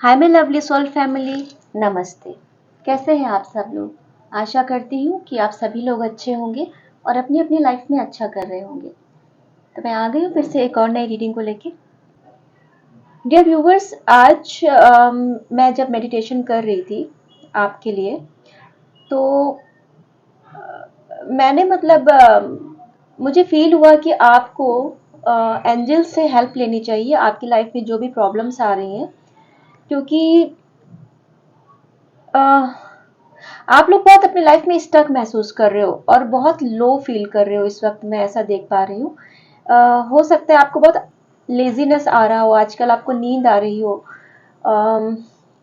Hi my lovely soul family, नमस्ते। कैसे हैं आप सब लोग? आशा करती हूँ कि आप सभी लोग अच्छे होंगे और अपनी अपनी लाइफ में अच्छा कर रहे होंगे। तो मैं आ गई हूँ फिर से एक और नई रीडिंग को लेके। डियर व्यूवर्स, आज मैं जब मेडिटेशन कर रही थी आपके लिए, तो मैंने मुझे फील हुआ कि आपको एंजल से हेल्प लेनी चाहिए आपकी लाइफ में जो भी प्रॉब्लम्स आ रही हैं, क्योंकि अ, आप लोग बहुत अपने लाइफ में स्टक महसूस कर रहे हो और बहुत लो फील कर रहे हो इस वक्त। मैं ऐसा देख पा रही हूँ। हो सकता है आपको बहुत लेजीनेस आ रहा हो, आजकल आपको नींद आ रही हो,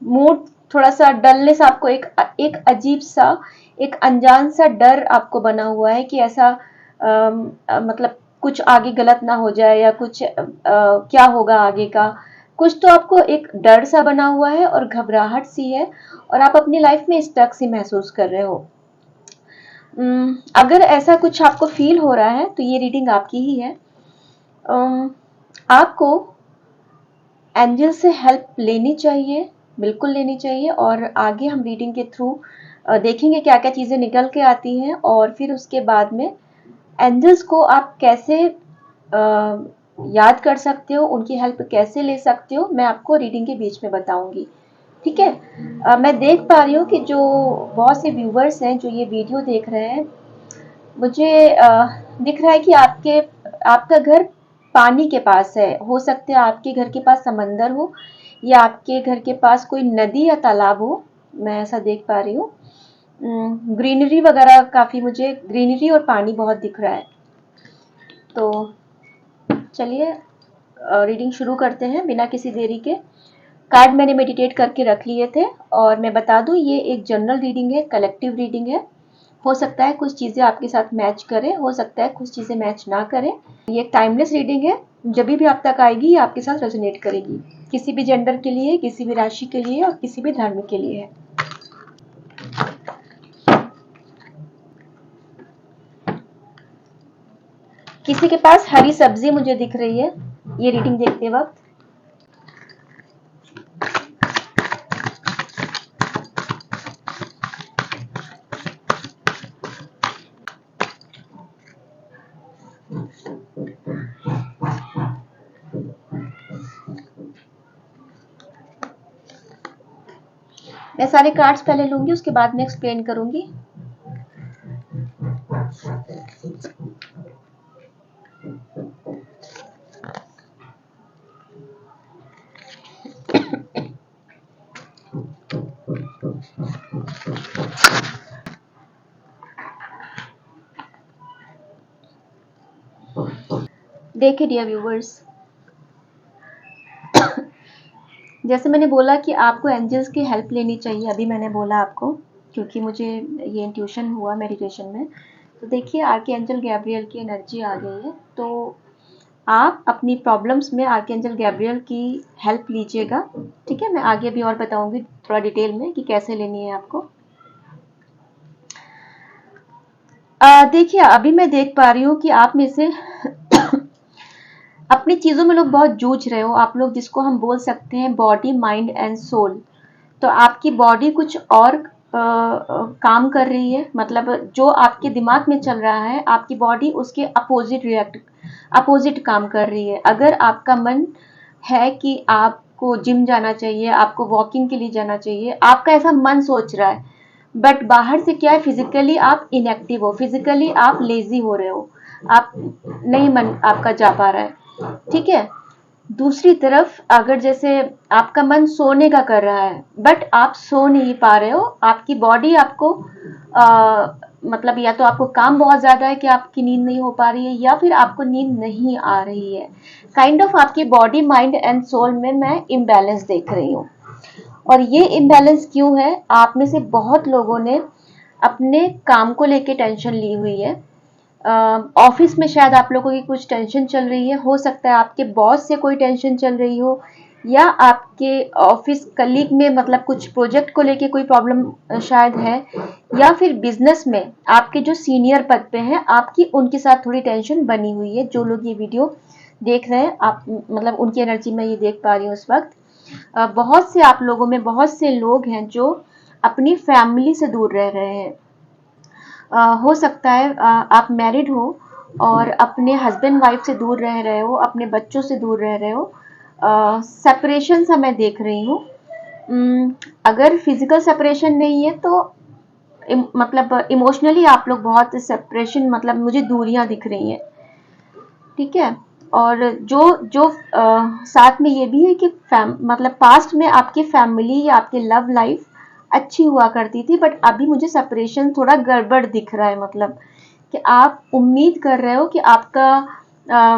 मूड थोड़ा सा डलनेस, आपको एक एक अजीब सा, एक अनजान सा डर आपको बना हुआ है कि ऐसा मतलब कुछ आगे गलत ना हो जाए या कुछ क्या होगा आगे का। कुछ तो आपको एक डर सा बना हुआ है और घबराहट सी है और आप अपनी लाइफ में स्टक सी महसूस कर रहे हो। अगर ऐसा कुछ आपको फील हो रहा है तो ये रीडिंग आपकी ही है। आपको एंजल से हेल्प लेनी चाहिए, बिल्कुल लेनी चाहिए। और आगे हम रीडिंग के थ्रू देखेंगे क्या क्या चीज़ें निकल के आती हैं और फिर उसके बाद में एंजल्स को आप कैसे याद कर सकते हो, उनकी हेल्प कैसे ले सकते हो, मैं आपको रीडिंग के बीच में बताऊंगी। ठीक है। मैं देख पा रही हूँ कि जो बहुत से व्यूवर्स हैं जो ये वीडियो देख रहे हैं, मुझे दिख रहा है कि आपका घर पानी के पास है। हो सकता है आपके घर के पास समंदर हो या आपके घर के पास कोई नदी या तालाब हो। मैं ऐसा देख पा रही हूँ। ग्रीनरी वगैरह, काफ़ी मुझे ग्रीनरी और पानी बहुत दिख रहा है। तो चलिए रीडिंग शुरू करते हैं बिना किसी देरी के। कार्ड मैंने मेडिटेट करके रख लिए थे और मैं बता दूं ये एक जनरल रीडिंग है, कलेक्टिव रीडिंग है। हो सकता है कुछ चीज़ें आपके साथ मैच करें, हो सकता है कुछ चीज़ें मैच ना करें। ये एक टाइमलेस रीडिंग है, जब भी आप तक आएगी ये आपके साथ रेजोनेट करेगी। किसी भी जेंडर के लिए, किसी भी राशि के लिए और किसी भी धर्म के लिए है। किसी के पास हरी सब्जी मुझे दिख रही है ये रीडिंग देखते वक्त। मैं सारे कार्ड्स पहले लूंगी, उसके बाद में एक्सप्लेन करूंगी। देखिए डियर व्यूवर्स, जैसे मैंने बोला कि आपको एंजल्स की हेल्प लेनी चाहिए, अभी मैंने बोला आपको, क्योंकि मुझे ये इंट्यूशन हुआ मेडिटेशन में। तो देखिए आर्कएंजल गैब्रियल की एनर्जी आ गई है, तो आप अपनी प्रॉब्लम्स में आर्कएंजल गैब्रियल की हेल्प लीजिएगा। ठीक है, मैं आगे भी और बताऊंगी थोड़ा डिटेल में कि कैसे लेनी है आपको। देखिए अभी मैं देख पा रही हूँ कि आप में से अपनी चीज़ों में लोग बहुत जूझ रहे हो। आप लोग जिसको हम बोल सकते हैं बॉडी, माइंड एंड सोल। तो आपकी बॉडी कुछ और काम कर रही है, मतलब जो आपके दिमाग में चल रहा है आपकी बॉडी उसके अपोजिट काम कर रही है। अगर आपका मन है कि आपको जिम जाना चाहिए, आपको वॉकिंग के लिए जाना चाहिए, आपका ऐसा मन सोच रहा है, बट बाहर से क्या है, फिजिकली आप इनएक्टिव हो, फिजिकली आप लेजी हो रहे हो, आप नहीं, मन आपका जा पा रहा है। ठीक है। दूसरी तरफ अगर जैसे आपका मन सोने का कर रहा है बट आप सो नहीं पा रहे हो, आपकी बॉडी आपको मतलब या तो आपको काम बहुत ज्यादा है कि आपकी नींद नहीं हो पा रही है या फिर आपको नींद नहीं आ रही है। काइंड ऑफ आपकी बॉडी, माइंड एंड सोल में मैं इम्बैलेंस देख रही हूँ। और ये इम्बैलेंस क्यों है? आप में से बहुत लोगों ने अपने काम को लेके टेंशन ली हुई है। ऑफिस में शायद आप लोगों की कुछ टेंशन चल रही है, हो सकता है आपके बॉस से कोई टेंशन चल रही हो, या आपके ऑफिस कलीग में मतलब कुछ प्रोजेक्ट को लेके कोई प्रॉब्लम शायद है, या फिर बिजनेस में आपके जो सीनियर पद पे हैं आपकी उनके साथ थोड़ी टेंशन बनी हुई है। जो लोग ये वीडियो देख रहे हैं, आप मतलब उनकी एनर्जी में ये देख पा रही हूँ इस वक्त। बहुत से आप लोगों में बहुत से लोग हैं जो अपनी फैमिली से दूर रह रहे हैं। हो सकता है आप मैरिड हो और अपने हस्बैंड वाइफ से दूर रह रहे हो, अपने बच्चों से दूर रह रहे हो। सेपरेशन सा मैं देख रही हूँ। अगर फिजिकल सेपरेशन नहीं है तो मतलब इमोशनली आप लोग बहुत सेपरेशन, मतलब मुझे दूरियां दिख रही हैं। ठीक है। और जो जो साथ में ये भी है कि मतलब पास्ट में आपकी फैमिली या आपकी लव लाइफ अच्छी हुआ करती थी, बट अभी मुझे सेपरेशन थोड़ा गड़बड़ दिख रहा है। मतलब कि आप उम्मीद कर रहे हो कि आपका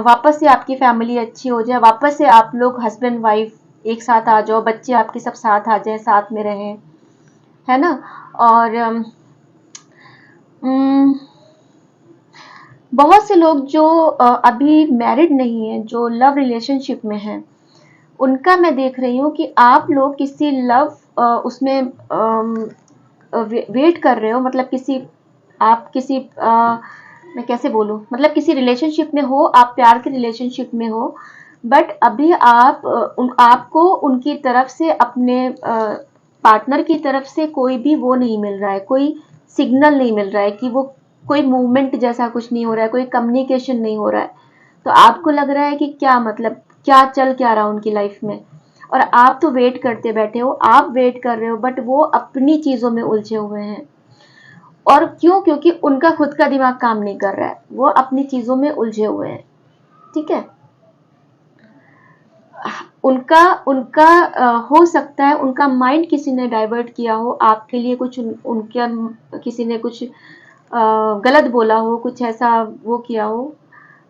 वापस से आपकी फैमिली अच्छी हो जाए, वापस से आप लोग हस्बैंड वाइफ एक साथ आ जाओ, बच्चे आपके सब साथ आ जाए, साथ में रहें, है ना। और उम, बहुत से लोग जो अभी मैरिड नहीं है, जो लव रिलेशनशिप में हैं, उनका मैं देख रही हूँ कि आप लोग किसी लव उसमें वेट कर रहे हो। मतलब किसी आप किसी मैं कैसे बोलूँ, मतलब किसी रिलेशनशिप में हो, आप प्यार के रिलेशनशिप में हो, बट अभी आप आपको उनकी तरफ से, अपने पार्टनर की तरफ से कोई भी वो नहीं मिल रहा है, कोई सिग्नल नहीं मिल रहा है कि वो कोई मूवमेंट जैसा कुछ नहीं हो रहा है, कोई कम्युनिकेशन नहीं हो रहा है। तो आपको लग रहा है कि क्या मतलब क्या चल क्या रहा उनकी लाइफ में, और आप तो वेट करते बैठे हो, आप वेट कर रहे हो, बट वो अपनी चीजों में उलझे हुए हैं। और क्यों? क्योंकि उनका खुद का दिमाग काम नहीं कर रहा है, वो अपनी चीजों में उलझे हुए हैं। ठीक है। उनका उनका हो सकता है उनका माइंड किसी ने डाइवर्ट किया हो आपके लिए, कुछ उनके किसी ने कुछ गलत बोला हो, कुछ ऐसा वो किया हो,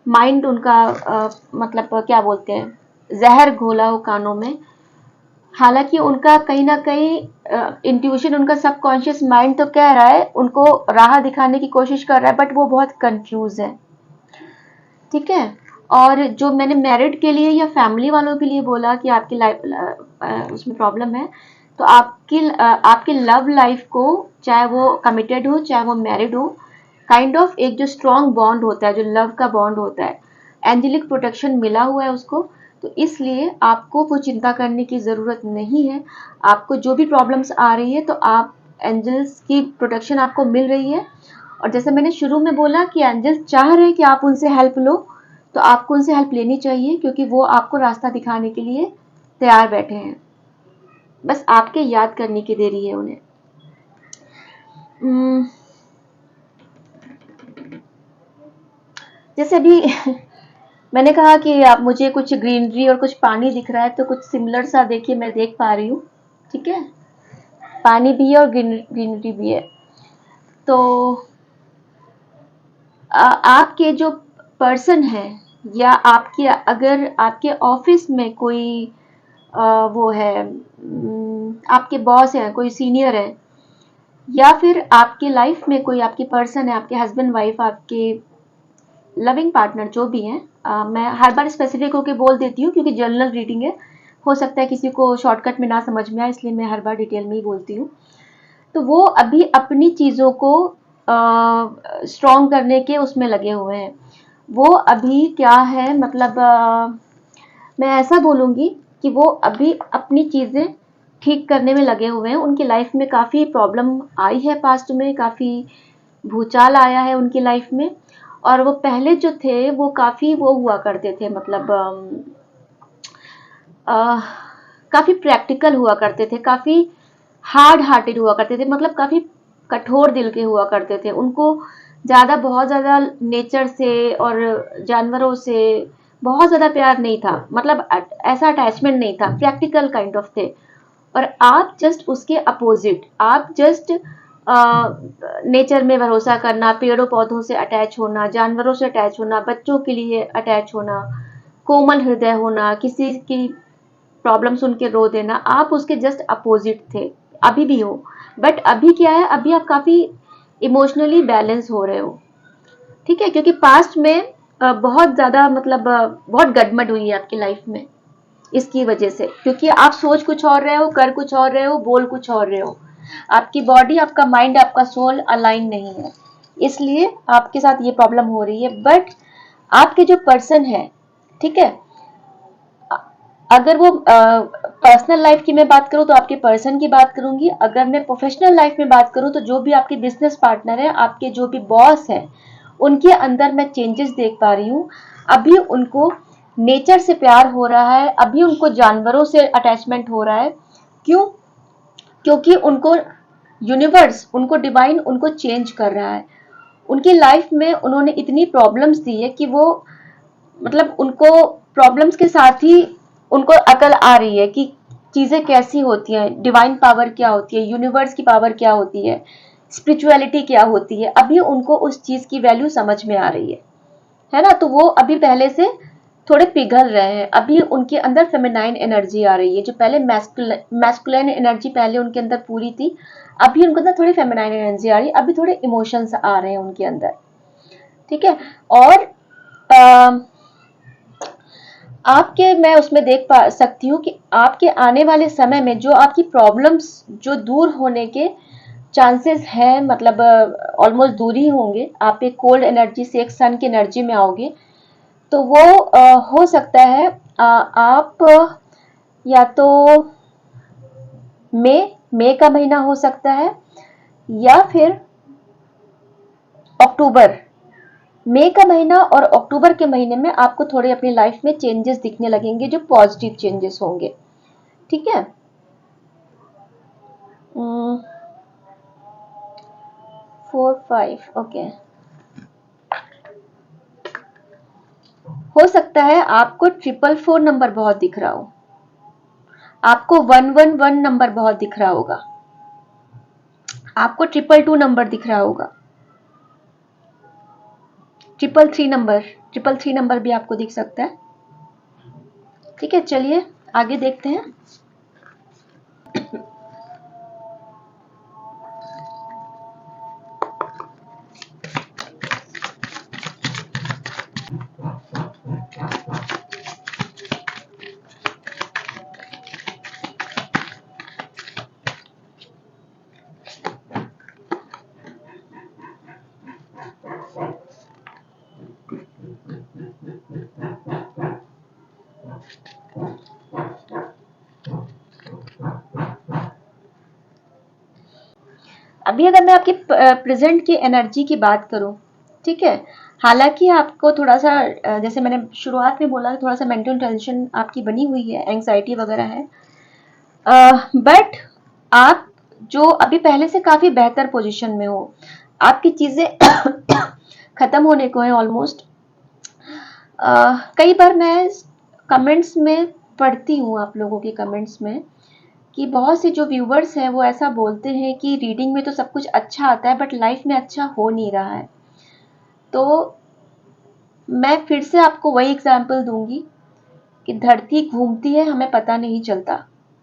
माइंड उनका मतलब क्या बोलते हैं, जहर घोला हो कानों में। हालांकि उनका कहीं ना कहीं इंट्यूशन, उनका सबकॉन्शियस माइंड तो कह रहा है, उनको राह दिखाने की कोशिश कर रहा है, बट वो बहुत कंफ्यूज है। ठीक है। और जो मैंने मैरिड के लिए या फैमिली वालों के लिए बोला कि आपकी लाइफ उसमें प्रॉब्लम है, तो आपकी लव लाइफ को, चाहे वो कमिटेड हो चाहे वो मैरिड हो, काइंड ऑफ एक जो स्ट्रॉन्ग बॉन्ड होता है, जो लव का बॉन्ड होता है, एंजेलिक प्रोटेक्शन मिला हुआ है उसको। तो इसलिए आपको वो चिंता करने की ज़रूरत नहीं है। आपको जो भी प्रॉब्लम्स आ रही है तो आप एंजल्स की प्रोटेक्शन आपको मिल रही है। और जैसे मैंने शुरू में बोला कि एंजल्स चाह रहे हैं कि आप उनसे हेल्प लो, तो आपको उनसे हेल्प लेनी चाहिए, क्योंकि वो आपको रास्ता दिखाने के लिए तैयार बैठे हैं। बस आपके याद करने की देरी है उन्हें। उम, जैसे अभी मैंने कहा कि आप मुझे कुछ ग्रीनरी और कुछ पानी दिख रहा है, तो कुछ सिमिलर सा देखिए मैं देख पा रही हूँ। ठीक है। पानी भी है और ग्रीनरी भी है। तो आपके जो पर्सन है, या आपके, अगर आपके ऑफिस में कोई वो है, आपके बॉस है, कोई सीनियर है, या फिर आपकी लाइफ में कोई आपकी पर्सन है, आपके हस्बैंड वाइफ, आपके लविंग पार्टनर जो भी हैं, मैं हर बार स्पेसिफिक होके बोल देती हूँ क्योंकि जनरल रीडिंग है, हो सकता है किसी को शॉर्टकट में ना समझ में आए, इसलिए मैं हर बार डिटेल में ही बोलती हूँ। तो वो अभी अपनी चीज़ों को स्ट्रॉन्ग करने के उसमें लगे हुए हैं। वो अभी क्या है, मतलब मैं ऐसा बोलूँगी कि वो अभी अपनी चीज़ें ठीक करने में लगे हुए हैं। उनकी लाइफ में काफ़ी प्रॉब्लम आई है, पास्ट में काफ़ी भूचाल आया है उनकी लाइफ में। और वो पहले जो थे वो काफ़ी वो हुआ करते थे, मतलब काफ़ी प्रैक्टिकल हुआ करते थे, काफ़ी हार्ड हार्टेड हुआ करते थे, मतलब काफ़ी कठोर दिल के हुआ करते थे। उनको ज़्यादा, बहुत ज़्यादा नेचर से और जानवरों से बहुत ज़्यादा प्यार नहीं था, मतलब ऐसा अटैचमेंट नहीं था, प्रैक्टिकल काइंड ऑफ थे। और आप जस्ट उसके अपोजिट, आप जस्ट नेचर में भरोसा करना, पेड़ों पौधों से अटैच होना, जानवरों से अटैच होना, बच्चों के लिए अटैच होना, कोमल हृदय होना, किसी की प्रॉब्लम सुन के रो देना, आप उसके जस्ट अपोजिट थे, अभी भी हो। बट अभी क्या है, अभी आप काफ़ी इमोशनली बैलेंस हो रहे हो। ठीक है। क्योंकि पास्ट में बहुत ज़्यादा, मतलब बहुत गड़बड़ हुई है आपकी लाइफ में, इसकी वजह से, क्योंकि आप सोच कुछ और रहे हो, कर कुछ और रहे हो, बोल कुछ और रहे हो। आपकी बॉडी, आपका माइंड, आपका सोल अलाइन नहीं है, इसलिए आपके साथ ये प्रॉब्लम हो रही है। बट आपके जो पर्सन है, ठीक है, अगर वो पर्सनल लाइफ की मैं बात करूँ तो आपके पर्सन की बात करूंगी। अगर मैं प्रोफेशनल लाइफ में बात करूँ तो जो भी आपके बिजनेस पार्टनर है, आपके जो भी बॉस है, उनके अंदर मैं चेंजेस देख पा रही हूँ। अभी उनको नेचर से प्यार हो रहा है, अभी उनको जानवरों से अटैचमेंट हो रहा है। क्यों? क्योंकि उनको यूनिवर्स, उनको डिवाइन उनको चेंज कर रहा है। उनकी लाइफ में उन्होंने इतनी प्रॉब्लम्स दी है कि वो, मतलब उनको प्रॉब्लम्स के साथ ही उनको अकल आ रही है कि चीजें कैसी होती हैं, डिवाइन पावर क्या होती है, यूनिवर्स की पावर क्या होती है, स्पिरिचुअलिटी क्या होती है। अभी उनको उस चीज की वैल्यू समझ में आ रही है ना? तो वो अभी पहले से थोड़े पिघल रहे हैं। अभी उनके अंदर फेमिनाइन एनर्जी आ रही है, जो पहले मैस्कुलाइन एनर्जी पहले उनके अंदर पूरी थी, अभी उनके अंदर थोड़ी फेमिनाइन एनर्जी आ रही है। अभी थोड़े इमोशंस आ रहे हैं उनके अंदर, ठीक है। और आपके, मैं उसमें देख पा सकती हूँ कि आपके आने वाले समय में जो आपकी प्रॉब्लम्स जो दूर होने के चांसेस हैं, मतलब ऑलमोस्ट दूर ही होंगे। आप एक कोल्ड एनर्जी से एक सन की एनर्जी में आओगे, तो वो हो सकता है आप या तो मई का महीना हो सकता है, या फिर अक्टूबर। मई का महीना और अक्टूबर के महीने में आपको थोड़े अपनी लाइफ में चेंजेस दिखने लगेंगे, जो पॉजिटिव चेंजेस होंगे, ठीक है। 4 5 ओके। हो सकता है आपको 444 नंबर बहुत दिख रहा हो, आपको 111 नंबर बहुत दिख रहा होगा, आपको 222 नंबर दिख रहा होगा, 333 नंबर भी आपको दिख सकता है, ठीक है। चलिए आगे देखते हैं। अभी अगर मैं आपके प्रेजेंट की एनर्जी की बात करूं, ठीक है, हालांकि आपको थोड़ा सा जैसे मैंने शुरुआत में बोला, थोड़ा सा मेंटल टेंशन आपकी बनी हुई है, एंग्जाइटी वगैरह है, बट आप जो अभी पहले से काफी बेहतर पोजीशन में हो, आपकी चीजें खत्म होने को है ऑलमोस्ट। कई बार मैं कमेंट्स में पढ़ती हूँ, आप लोगों के कमेंट्स में, कि बहुत से जो व्यूवर्स हैं वो ऐसा बोलते हैं कि रीडिंग में तो सब कुछ अच्छा आता है बट लाइफ में अच्छा हो नहीं रहा है। तो मैं फिर से आपको वही एग्जांपल दूंगी कि धरती घूमती है, हमें पता नहीं चलता,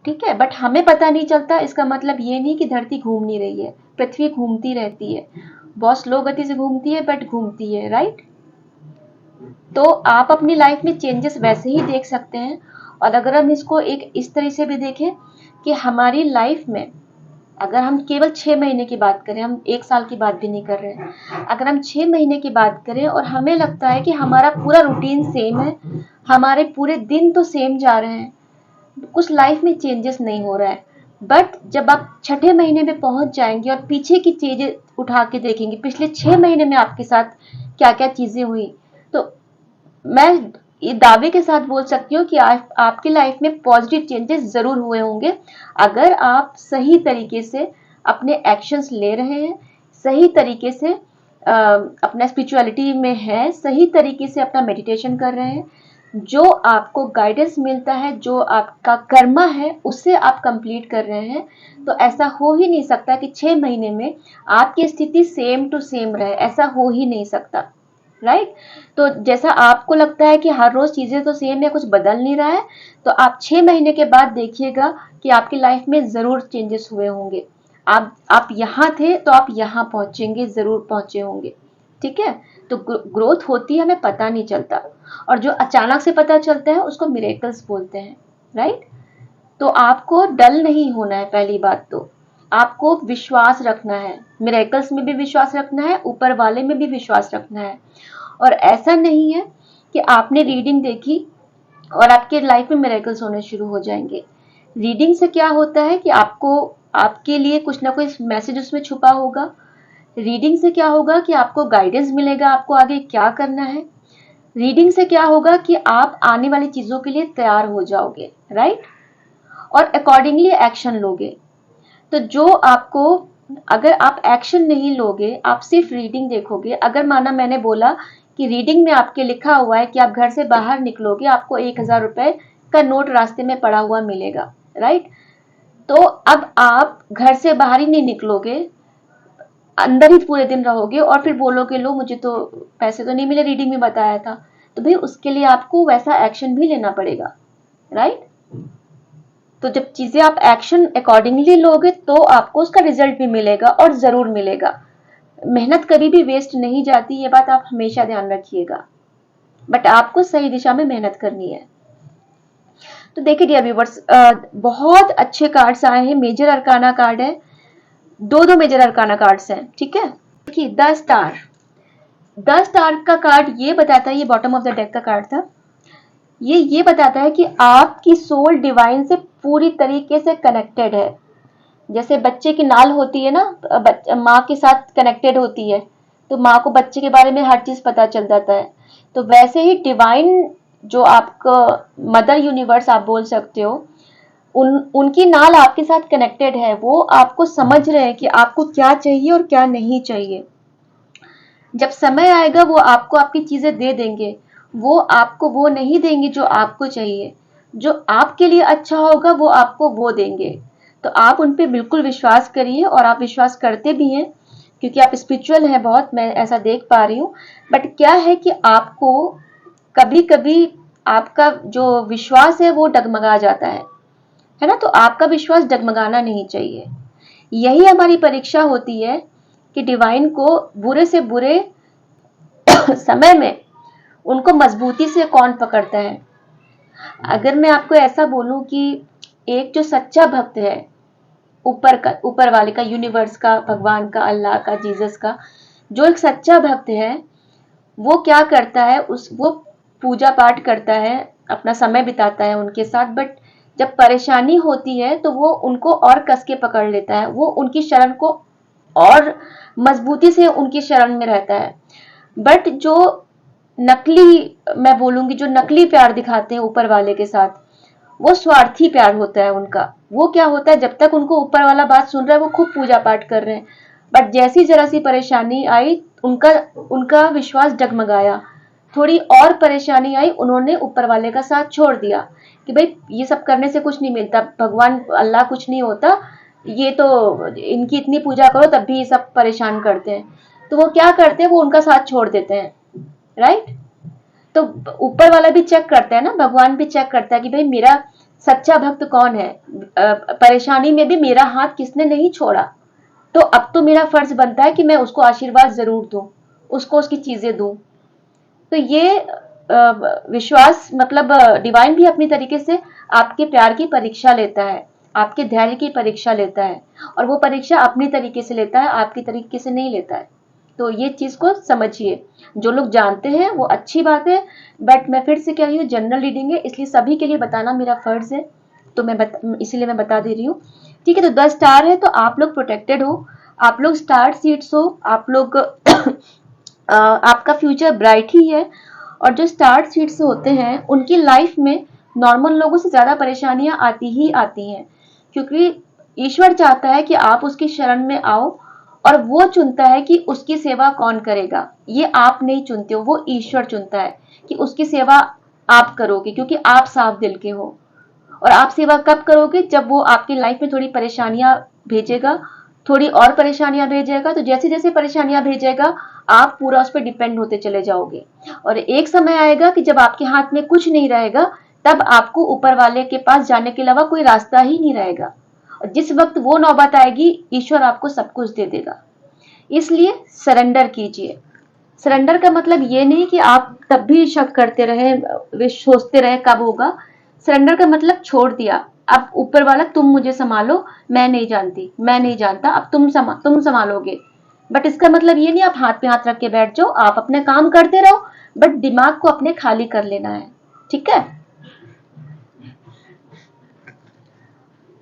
ठीक है। बट हमें पता नहीं चलता, इसका मतलब ये नहीं कि धरती घूम नहीं रही है, पृथ्वी घूमती रहती है, बहुत स्लो गति से घूमती है बट घूमती है, राइट। तो आप अपनी लाइफ में चेंजेस वैसे ही देख सकते हैं। और अगर हम इसको एक इस तरह से भी देखें कि हमारी लाइफ में, अगर हम केवल 6 महीने की बात करें, हम 1 साल की बात भी नहीं कर रहे हैं, अगर हम 6 महीने की बात करें और हमें लगता है कि हमारा पूरा रूटीन सेम है, हमारे पूरे दिन तो सेम जा रहे हैं, कुछ लाइफ में चेंजेस नहीं हो रहा है, बट जब आप छठे महीने में पहुंच जाएंगे और पीछे की चीजें उठा के देखेंगे, पिछले 6 महीने में आपके साथ क्या क्या चीजें हुई, तो मैं ये दावे के साथ बोल सकती हूँ कि आपकी लाइफ में पॉजिटिव चेंजेस जरूर हुए होंगे, अगर आप सही तरीके से अपने एक्शंस ले रहे हैं, सही तरीके से अपना स्पिरिचुअलिटी में है, सही तरीके से अपना मेडिटेशन कर रहे हैं, जो आपको गाइडेंस मिलता है, जो आपका कर्मा है उससे आप कंप्लीट कर रहे हैं। तो ऐसा हो ही नहीं सकता कि 6 महीने में आपकी स्थिति सेम टू सेम रहे, ऐसा हो ही नहीं सकता, राइट। तो जैसा आपको लगता है कि हर रोज चीजें तो सेम है, कुछ बदल नहीं रहा है, तो आप 6 महीने के बाद देखिएगा कि आपकी लाइफ में जरूर चेंजेस हुए होंगे। आप यहाँ थे तो आप यहाँ पहुंचेंगे, जरूर पहुंचे होंगे, ठीक है। तो ग्रोथ होती है, हमें पता नहीं चलता, और जो अचानक से पता चलता है उसको मिरेकल्स बोलते हैं, राइट। तो आपको डल नहीं होना है, पहली बात तो आपको विश्वास रखना है, मिरेकल्स में भी विश्वास रखना है, ऊपर वाले में भी विश्वास रखना है। और ऐसा नहीं है कि आपने रीडिंग देखी और आपके लाइफ में मिरेकल्स होने शुरू हो जाएंगे। रीडिंग से क्या होता है कि आपको, आपके लिए कुछ ना कुछ मैसेज उसमें छुपा होगा। रीडिंग से क्या होगा कि आपको गाइडेंस मिलेगा, आपको आगे क्या करना है। रीडिंग से क्या होगा कि आप आने वाली चीजों के लिए तैयार हो जाओगे, राइट, और अकॉर्डिंगली एक्शन लोगे। तो जो आपको, अगर आप एक्शन नहीं लोगे, आप सिर्फ रीडिंग देखोगे, अगर माना मैंने बोला कि रीडिंग में आपके लिखा हुआ है कि आप घर से बाहर निकलोगे, आपको 1,000 रुपए का नोट रास्ते में पड़ा हुआ मिलेगा, राइट, तो अब आप घर से बाहर ही नहीं निकलोगे, अंदर ही पूरे दिन रहोगे और फिर बोलोगे लो मुझे तो पैसे तो नहीं मिले, रीडिंग में बताया था। तो भाई उसके लिए आपको वैसा एक्शन भी लेना पड़ेगा, राइट। तो जब चीजें आप एक्शन अकॉर्डिंगली लोगे तो आपको उसका रिजल्ट भी मिलेगा, और जरूर मिलेगा। मेहनत कभी भी वेस्ट नहीं जाती, ये बात आप हमेशा ध्यान रखिएगा, बट आपको सही दिशा में मेहनत करनी है। तो देखिए डियर व्यूवर्स, बहुत अच्छे कार्ड्स आए हैं। मेजर अरकाना कार्ड है, दो दो मेजर अरकाना कार्ड्स हैं, ठीक है। देखिए द स्टार, द स्टार का कार्ड ये बताता है, ये बॉटम ऑफ द डेक का कार्ड था, ये बताता है कि आपकी सोल डिवाइन से पूरी तरीके से कनेक्टेड है। जैसे बच्चे की नाल होती है ना, माँ के साथ कनेक्टेड होती है, तो माँ को बच्चे के बारे में हर चीज पता चल जाता है। तो वैसे ही डिवाइन, जो आपका मदर यूनिवर्स आप बोल सकते हो, उनकी नाल आपके साथ कनेक्टेड है। वो आपको समझ रहे हैं कि आपको क्या चाहिए और क्या नहीं चाहिए। जब समय आएगा वो आपको आपकी चीजें दे देंगे, वो आपको वो नहीं देंगे जो आपको चाहिए। जो आपके लिए अच्छा होगा वो आपको वो देंगे। तो आप उन पे बिल्कुल विश्वास करिए, और आप विश्वास करते भी हैं क्योंकि आप स्पिरिचुअल हैं बहुत, मैं ऐसा देख पा रही हूँ। बट क्या है कि आपको कभी कभी आपका जो विश्वास है वो डगमगा जाता है ना, तो आपका विश्वास डगमगाना नहीं चाहिए। यही हमारी परीक्षा होती है कि डिवाइन को बुरे से बुरे समय में उनको मजबूती से कौन पकड़ता है। अगर मैं आपको ऐसा बोलूं कि एक जो सच्चा भक्त है, ऊपर वाले का, यूनिवर्स का, भगवान का, अल्लाह का, जीसस का, जो एक सच्चा भक्त है, वो क्या करता है, वो पूजा पाठ करता है, अपना समय बिताता है उनके साथ। बट जब परेशानी होती है तो वो उनको और कस के पकड़ लेता है, वो उनकी शरण को और मजबूती से उनकी शरण में रहता है। बट जो नकली, मैं बोलूंगी जो नकली प्यार दिखाते हैं ऊपर वाले के साथ, वो स्वार्थी प्यार होता है उनका। वो क्या होता है, जब तक उनको ऊपर वाला बात सुन रहा है वो खूब पूजा पाठ कर रहे हैं, बट जैसी जरा सी परेशानी आई, उनका उनका विश्वास डगमगाया। थोड़ी और परेशानी आई, उन्होंने ऊपर वाले का साथ छोड़ दिया कि भाई ये सब करने से कुछ नहीं मिलता, भगवान अल्लाह कुछ नहीं होता, ये तो इनकी इतनी पूजा करो तब भी ये सब परेशान करते हैं। तो वो क्या करते हैं, वो उनका साथ छोड़ देते हैं, राइट। तो ऊपर वाला भी चेक करता है ना, भगवान भी चेक करता है कि भाई मेरा सच्चा भक्त कौन है, परेशानी में भी मेरा हाथ किसने नहीं छोड़ा। तो अब तो मेरा फर्ज बनता है कि मैं उसको आशीर्वाद जरूर दूं, उसको उसकी चीजें दूं। तो ये विश्वास, मतलब डिवाइन भी अपनी तरीके से आपके प्यार की परीक्षा लेता है, आपके धैर्य की परीक्षा लेता है, और वो परीक्षा अपनी तरीके से लेता है, आपकी तरीके से नहीं लेता है। तो ये चीज को समझिए। जो लोग जानते हैं वो अच्छी बात है, बट मैं फिर से कह रही हूँ जनरल रीडिंग है, इसलिए सभी के लिए बताना मेरा फर्ज है, तो इसीलिए मैं बता दे रही हूँ। ठीक है, तो 10 स्टार है तो आप लोग प्रोटेक्टेड हो, आप लोग स्टार सीड्स हो, आप लोग आपका फ्यूचर ब्राइट ही है। और जो स्टार सीड्स होते हैं उनकी लाइफ में नॉर्मल लोगों से ज्यादा परेशानियां आती ही आती हैं, क्योंकि ईश्वर चाहता है कि आप उसकी शरण में आओ, और वो चुनता है कि उसकी सेवा कौन करेगा। ये आप नहीं चुनते हो, वो ईश्वर चुनता है कि उसकी सेवा आप करोगे, क्योंकि आप साफ दिल के हो। और आप सेवा कब करोगे, जब वो आपकी लाइफ में थोड़ी परेशानियां भेजेगा, थोड़ी और परेशानियां भेजेगा, तो जैसे जैसे परेशानियां भेजेगा आप पूरा उस पर डिपेंड होते चले जाओगे। और एक समय आएगा कि जब आपके हाथ में कुछ नहीं रहेगा, तब आपको ऊपर वाले के पास जाने के अलावा कोई रास्ता ही नहीं रहेगा, और जिस वक्त वो नौबत आएगी ईश्वर आपको सब कुछ दे देगा। इसलिए सरेंडर कीजिए। सरेंडर का मतलब ये नहीं कि आप तब भी शक करते रहे, सोचते रहे कब होगा। सरेंडर का मतलब छोड़ दिया, अब ऊपर वाला तुम मुझे संभालो, मैं नहीं जानती, मैं नहीं जानता, अब तुम संभालोगे। बट इसका मतलब ये नहीं आप हाथ पे हाथ रख के बैठ जाओ, आप अपने काम करते रहो, बट दिमाग को अपने खाली कर लेना है, ठीक है।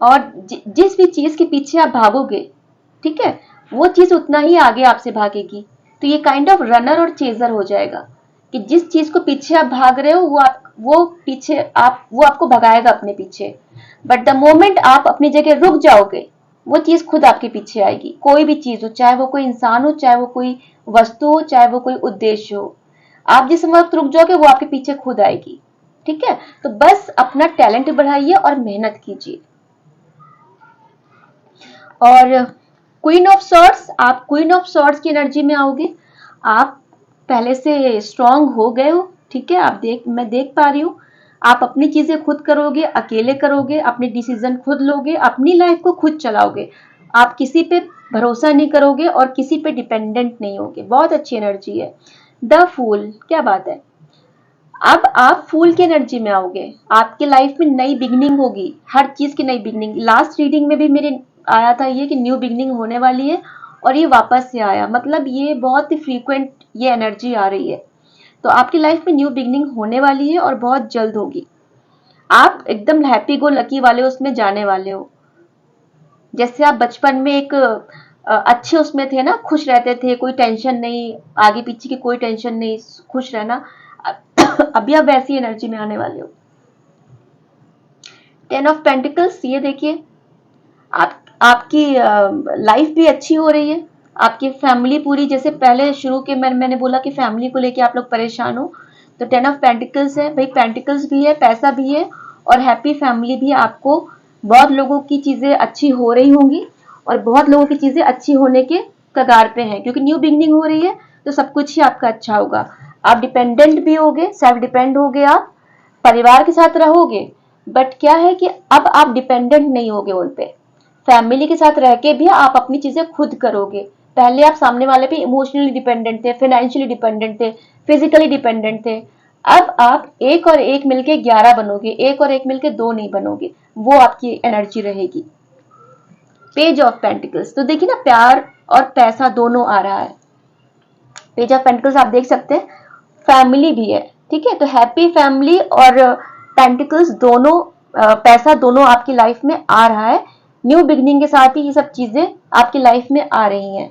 और जिस भी चीज के पीछे आप भागोगे, ठीक है, वो चीज उतना ही आगे आपसे भागेगी। तो ये काइंड ऑफ रनर और चेजर हो जाएगा कि जिस चीज को पीछे आप भाग रहे हो वो पीछे आप वो आपको भगाएगा अपने पीछे। बट द मोमेंट आप अपनी जगह रुक जाओगे, वो चीज खुद आपके पीछे आएगी। कोई भी चीज हो, चाहे वो कोई इंसान हो, चाहे वो कोई वस्तु हो, चाहे वो कोई उद्देश्य हो, आप जिस वक्त रुक जाओगे वो आपके पीछे खुद आएगी। ठीक है, तो बस अपना टैलेंट बढ़ाइए और मेहनत कीजिए। और क्वीन ऑफ सॉर्ड्स, आप क्वीन ऑफ सॉर्ड्स की एनर्जी में आओगे। आप पहले से स्ट्रांग हो गए हो, ठीक है, मैं देख पा रही हूँ। आप अपनी चीजें खुद करोगे, अकेले करोगे, अपने डिसीजन खुद लोगे, अपनी लाइफ को खुद चलाओगे। आप किसी पे भरोसा नहीं करोगे और किसी पे डिपेंडेंट नहीं होगे। बहुत अच्छी एनर्जी है। द फूल, क्या बात है। अब आप फूल की एनर्जी में आओगे। आपके लाइफ में नई बिगनिंग होगी, हर चीज की नई बिगनिंग। लास्ट रीडिंग में भी मेरे आया था ये कि न्यू बिगनिंग होने वाली है, और ये वापस से आया, मतलब ये बहुत ही फ्रीक्वेंट ये एनर्जी आ रही है। तो आपकी लाइफ में न्यू बिगनिंग होने वाली है और बहुत जल्द होगी। आप एकदम हैप्पी गो लकी वाले उसमें जाने वाले हो। जैसे आप बचपन में एक अच्छे उसमें थे ना, खुश रहते थे, कोई टेंशन नहीं, आगे पीछे की कोई टेंशन नहीं, खुश रहना। अभी आप वैसी एनर्जी में आने वाले हो। 10 ऑफ पेंटिकल्स, ये देखिए, आपकी लाइफ भी अच्छी हो रही है। आपकी फैमिली पूरी, जैसे पहले शुरू के मैंने बोला कि फैमिली को लेके आप लोग परेशान हो, तो 10 ऑफ पेंटिकल्स है भाई। पेंटिकल्स भी है, पैसा भी है, और हैप्पी फैमिली भी। आपको बहुत लोगों की चीजें अच्छी हो रही होंगी, और बहुत लोगों की चीजें अच्छी होने के कगार पे हैं, क्योंकि न्यू बिगनिंग हो रही है, तो सब कुछ ही आपका अच्छा होगा। आप डिपेंडेंट भी होगे, सेल्फ डिपेंड होगे, आप परिवार के साथ रहोगे, बट क्या है कि अब आप डिपेंडेंट नहीं होगे उन पे। फैमिली के साथ रह के भी आप अपनी चीजें खुद करोगे। पहले आप सामने वाले पे इमोशनली डिपेंडेंट थे, फाइनेंशियली डिपेंडेंट थे, फिजिकली डिपेंडेंट थे। अब आप एक और एक मिलके 11 बनोगे, एक और एक मिलके 2 नहीं बनोगे। वो आपकी एनर्जी रहेगी। पेज ऑफ पेंटिकल्स, तो देखिए ना, प्यार और पैसा दोनों आ रहा है। पेज ऑफ पेंटिकल्स आप देख सकते हैं, फैमिली भी है, ठीक है। तो हैप्पी फैमिली और पेंटिकल्स दोनों, पैसा दोनों आपकी लाइफ में आ रहा है। न्यू बिगनिंग के साथ ही ये सब चीजें आपकी लाइफ में आ रही हैं।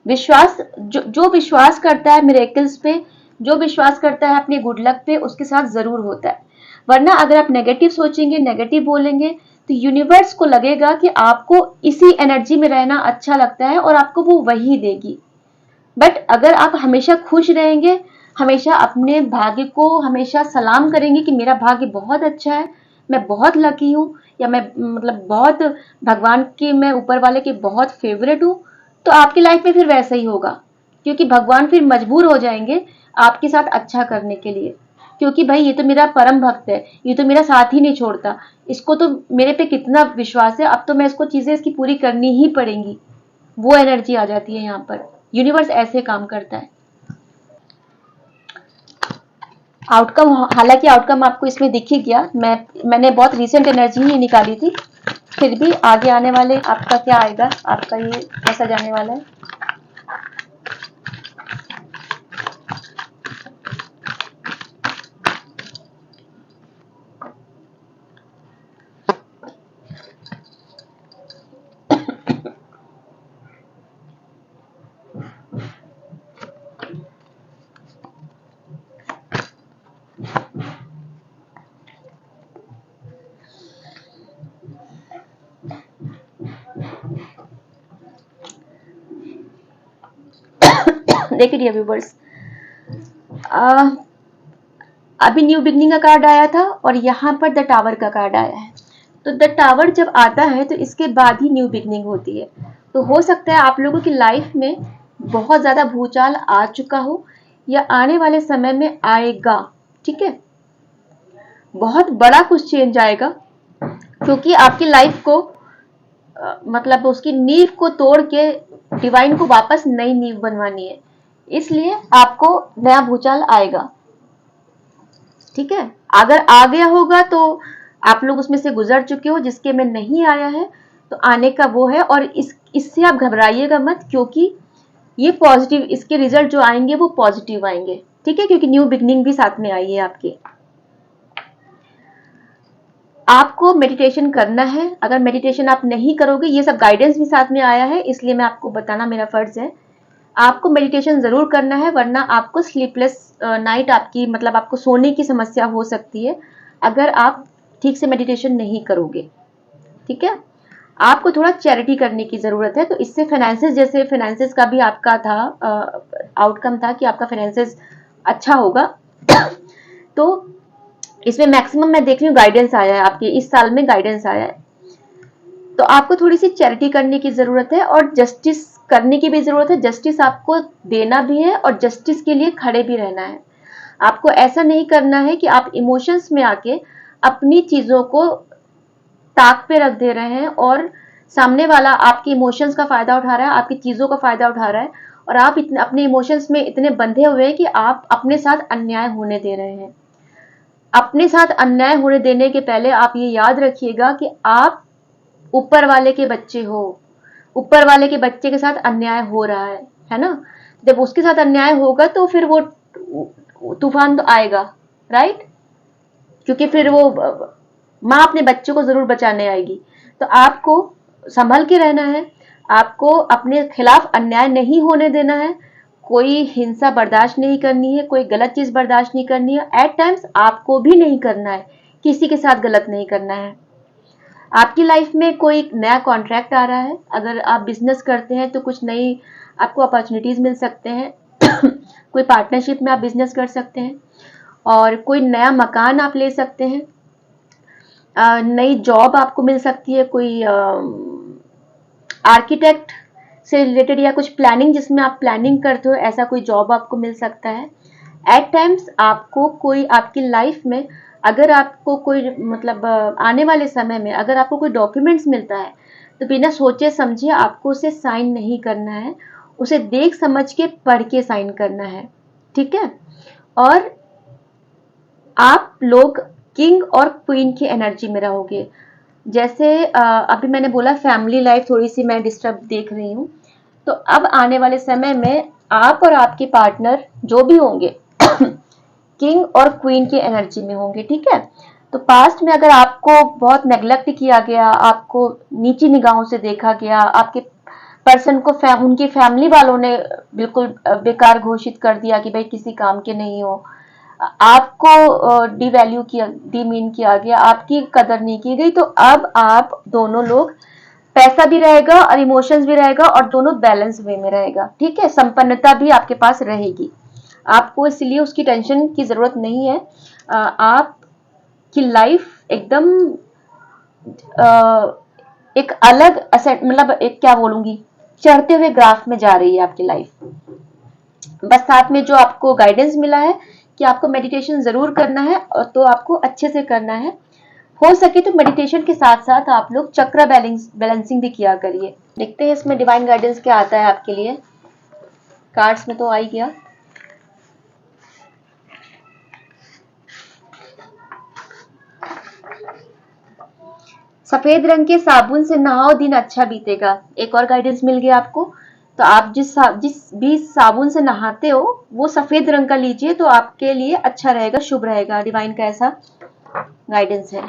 विश्वास, जो विश्वास करता है मिरेकल्स पे, जो विश्वास करता है अपने गुड लक पे, उसके साथ जरूर होता है। वरना अगर आप नेगेटिव सोचेंगे, नेगेटिव बोलेंगे, तो यूनिवर्स को लगेगा कि आपको इसी एनर्जी में रहना अच्छा लगता है और आपको वो वही देगी। बट अगर आप हमेशा खुश रहेंगे, हमेशा अपने भाग्य को हमेशा सलाम करेंगे कि मेरा भाग्य बहुत अच्छा है, मैं बहुत लकी हूँ, या मैं मतलब बहुत भगवान के, मैं ऊपर वाले के बहुत फेवरेट हूँ, तो आपकी लाइफ में फिर वैसा ही होगा। क्योंकि भगवान फिर मजबूर हो जाएंगे आपके साथ अच्छा करने के लिए, क्योंकि भाई ये तो मेरा परम भक्त है, ये तो मेरा साथ ही नहीं छोड़ता, इसको तो मेरे पे कितना विश्वास है, अब तो मैं इसको चीजें इसकी पूरी करनी ही पड़ेंगी। वो एनर्जी आ जाती है यहाँ पर। यूनिवर्स ऐसे काम करता है। आउटकम, हालांकि आउटकम आपको इसमें दिख ही गया। मैंने बहुत रिसेंट एनर्जी ही निकाली थी, फिर भी आगे आने वाले आपका क्या आएगा, आपका ये कैसा जाने वाला है। देखिए डियर व्यूवर्स, अभी न्यू बिगनिंग का कार्ड आया था और यहाँ पर द टावर का कार्ड आया है। तो द टावर जब आता है तो इसके बाद ही न्यू बिगनिंग होती है। तो हो सकता है आप लोगों की लाइफ में बहुत ज्यादा भूचाल आ चुका हो, या आने वाले समय में आएगा, ठीक है। बहुत बड़ा कुछ चेंज आएगा, क्योंकि आपकी लाइफ को मतलब उसकी नींव को तोड़ के डिवाइन को वापस नई नींव बनवानी है, इसलिए आपको नया भूचाल आएगा, ठीक है। अगर आ गया होगा तो आप लोग उसमें से गुजर चुके हो, जिसके में नहीं आया है तो आने का वो है। और इससे आप घबराइएगा मत, क्योंकि ये पॉजिटिव, इसके रिजल्ट जो आएंगे वो पॉजिटिव आएंगे, ठीक है, क्योंकि न्यू बिगनिंग भी साथ में आई है आपकी। आपको मेडिटेशन करना है। अगर मेडिटेशन आप नहीं करोगे, ये सब गाइडेंस भी साथ में आया है, इसलिए मैं आपको बताना मेरा फर्ज है। आपको मेडिटेशन जरूर करना है, वरना आपको स्लीपलेस नाइट आपकी मतलब आपको सोने की समस्या हो सकती है अगर आप ठीक से मेडिटेशन नहीं करोगे। ठीक है, आपको थोड़ा चैरिटी करने की जरूरत है। तो इससे फाइनेंसेस, जैसे फाइनेंसेस का भी आपका था आउटकम था कि आपका फाइनेंसेस अच्छा होगा। तो इसमें मैक्सिमम मैं देख रही हूँ गाइडेंस आया है, आपके इस साल में गाइडेंस आया है। तो आपको थोड़ी सी चैरिटी करने की जरूरत है और जस्टिस करने की भी जरूरत है। जस्टिस आपको देना भी है और जस्टिस के लिए खड़े भी रहना है। आपको ऐसा नहीं करना है कि आप इमोशंस में आके अपनी चीजों को ताक पे रख दे रहे हैं और सामने वाला आपके इमोशंस का फायदा उठा रहा है, आपकी चीजों का फायदा उठा रहा है, और आप इतने अपने इमोशंस में इतने बंधे हुए हैं कि आप अपने साथ अन्याय होने दे रहे हैं। अपने साथ अन्याय होने देने के पहले आप ये याद रखिएगा कि आप ऊपर वाले के बच्चे हो। ऊपर वाले के बच्चे के साथ अन्याय हो रहा है ना? जब उसके साथ अन्याय होगा तो फिर वो तूफान तो आएगा, राइट? क्योंकि फिर वो माँ अपने बच्चों को जरूर बचाने आएगी। तो आपको संभल के रहना है, आपको अपने खिलाफ अन्याय नहीं होने देना है, कोई हिंसा बर्दाश्त नहीं करनी है, कोई गलत चीज बर्दाश्त नहीं करनी है। एट टाइम्स आपको भी नहीं करना है, किसी के साथ गलत नहीं करना है। आपकी लाइफ में कोई नया कॉन्ट्रैक्ट आ रहा है, अगर आप बिजनेस करते हैं तो कुछ नई आपको अपॉर्चुनिटीज मिल सकते हैं। कोई पार्टनरशिप में आप बिजनेस कर सकते हैं, और कोई नया मकान आप ले सकते हैं, नई जॉब आपको मिल सकती है, कोई आर्किटेक्ट से रिलेटेड या कुछ प्लानिंग जिसमें आप प्लानिंग करते हो, ऐसा कोई जॉब आपको मिल सकता है। एट टाइम्स आपको कोई आपकी लाइफ में अगर आपको कोई मतलब आने वाले समय में अगर आपको कोई डॉक्यूमेंट्स मिलता है तो बिना सोचे समझे आपको उसे साइन नहीं करना है, उसे देख समझ के पढ़ के साइन करना है। ठीक है, और आप लोग किंग और क्वीन की एनर्जी में रहोगे। जैसे अभी मैंने बोला फैमिली लाइफ थोड़ी सी मैं डिस्टर्ब देख रही हूँ, तो अब आने वाले समय में आप और आपके पार्टनर जो भी होंगे किंग और क्वीन की एनर्जी में होंगे। ठीक है, तो पास्ट में अगर आपको बहुत नेग्लेक्ट किया गया, आपको नीची निगाहों से देखा गया, आपके पर्सन को उनकी फैमिली वालों ने बिल्कुल बेकार घोषित कर दिया कि भाई किसी काम के नहीं हो, आपको डिवैल्यू किया, डिमीन किया गया, आपकी कदर नहीं की गई, तो अब आप दोनों लोग पैसा भी रहेगा और इमोशंस भी रहेगा और दोनों बैलेंस वे में रहेगा। ठीक है, संपन्नता भी आपके पास रहेगी, आपको इसलिए उसकी टेंशन की जरूरत नहीं है। आपकी लाइफ एकदम एक अलग असेट मतलब एक क्या बोलूंगी चढ़ते हुए ग्राफ में जा रही है आपकी लाइफ। बस साथ में जो आपको गाइडेंस मिला है कि आपको मेडिटेशन जरूर करना है, और तो आपको अच्छे से करना है। हो सके तो मेडिटेशन के साथ साथ आप लोग चक्र बैलेंसिंग भी किया करिए। देखते हैं इसमें डिवाइन गाइडेंस क्या आता है आपके लिए। कार्ड्स में तो आ ही गया। सफेद रंग के साबुन से नहाओ, दिन अच्छा बीतेगा। एक और गाइडेंस मिल गया आपको। तो आप जिस भी साबुन से नहाते हो वो सफेद रंग का लीजिए, तो आपके लिए अच्छा रहेगा, शुभ रहेगा। डिवाइन का ऐसा गाइडेंस है।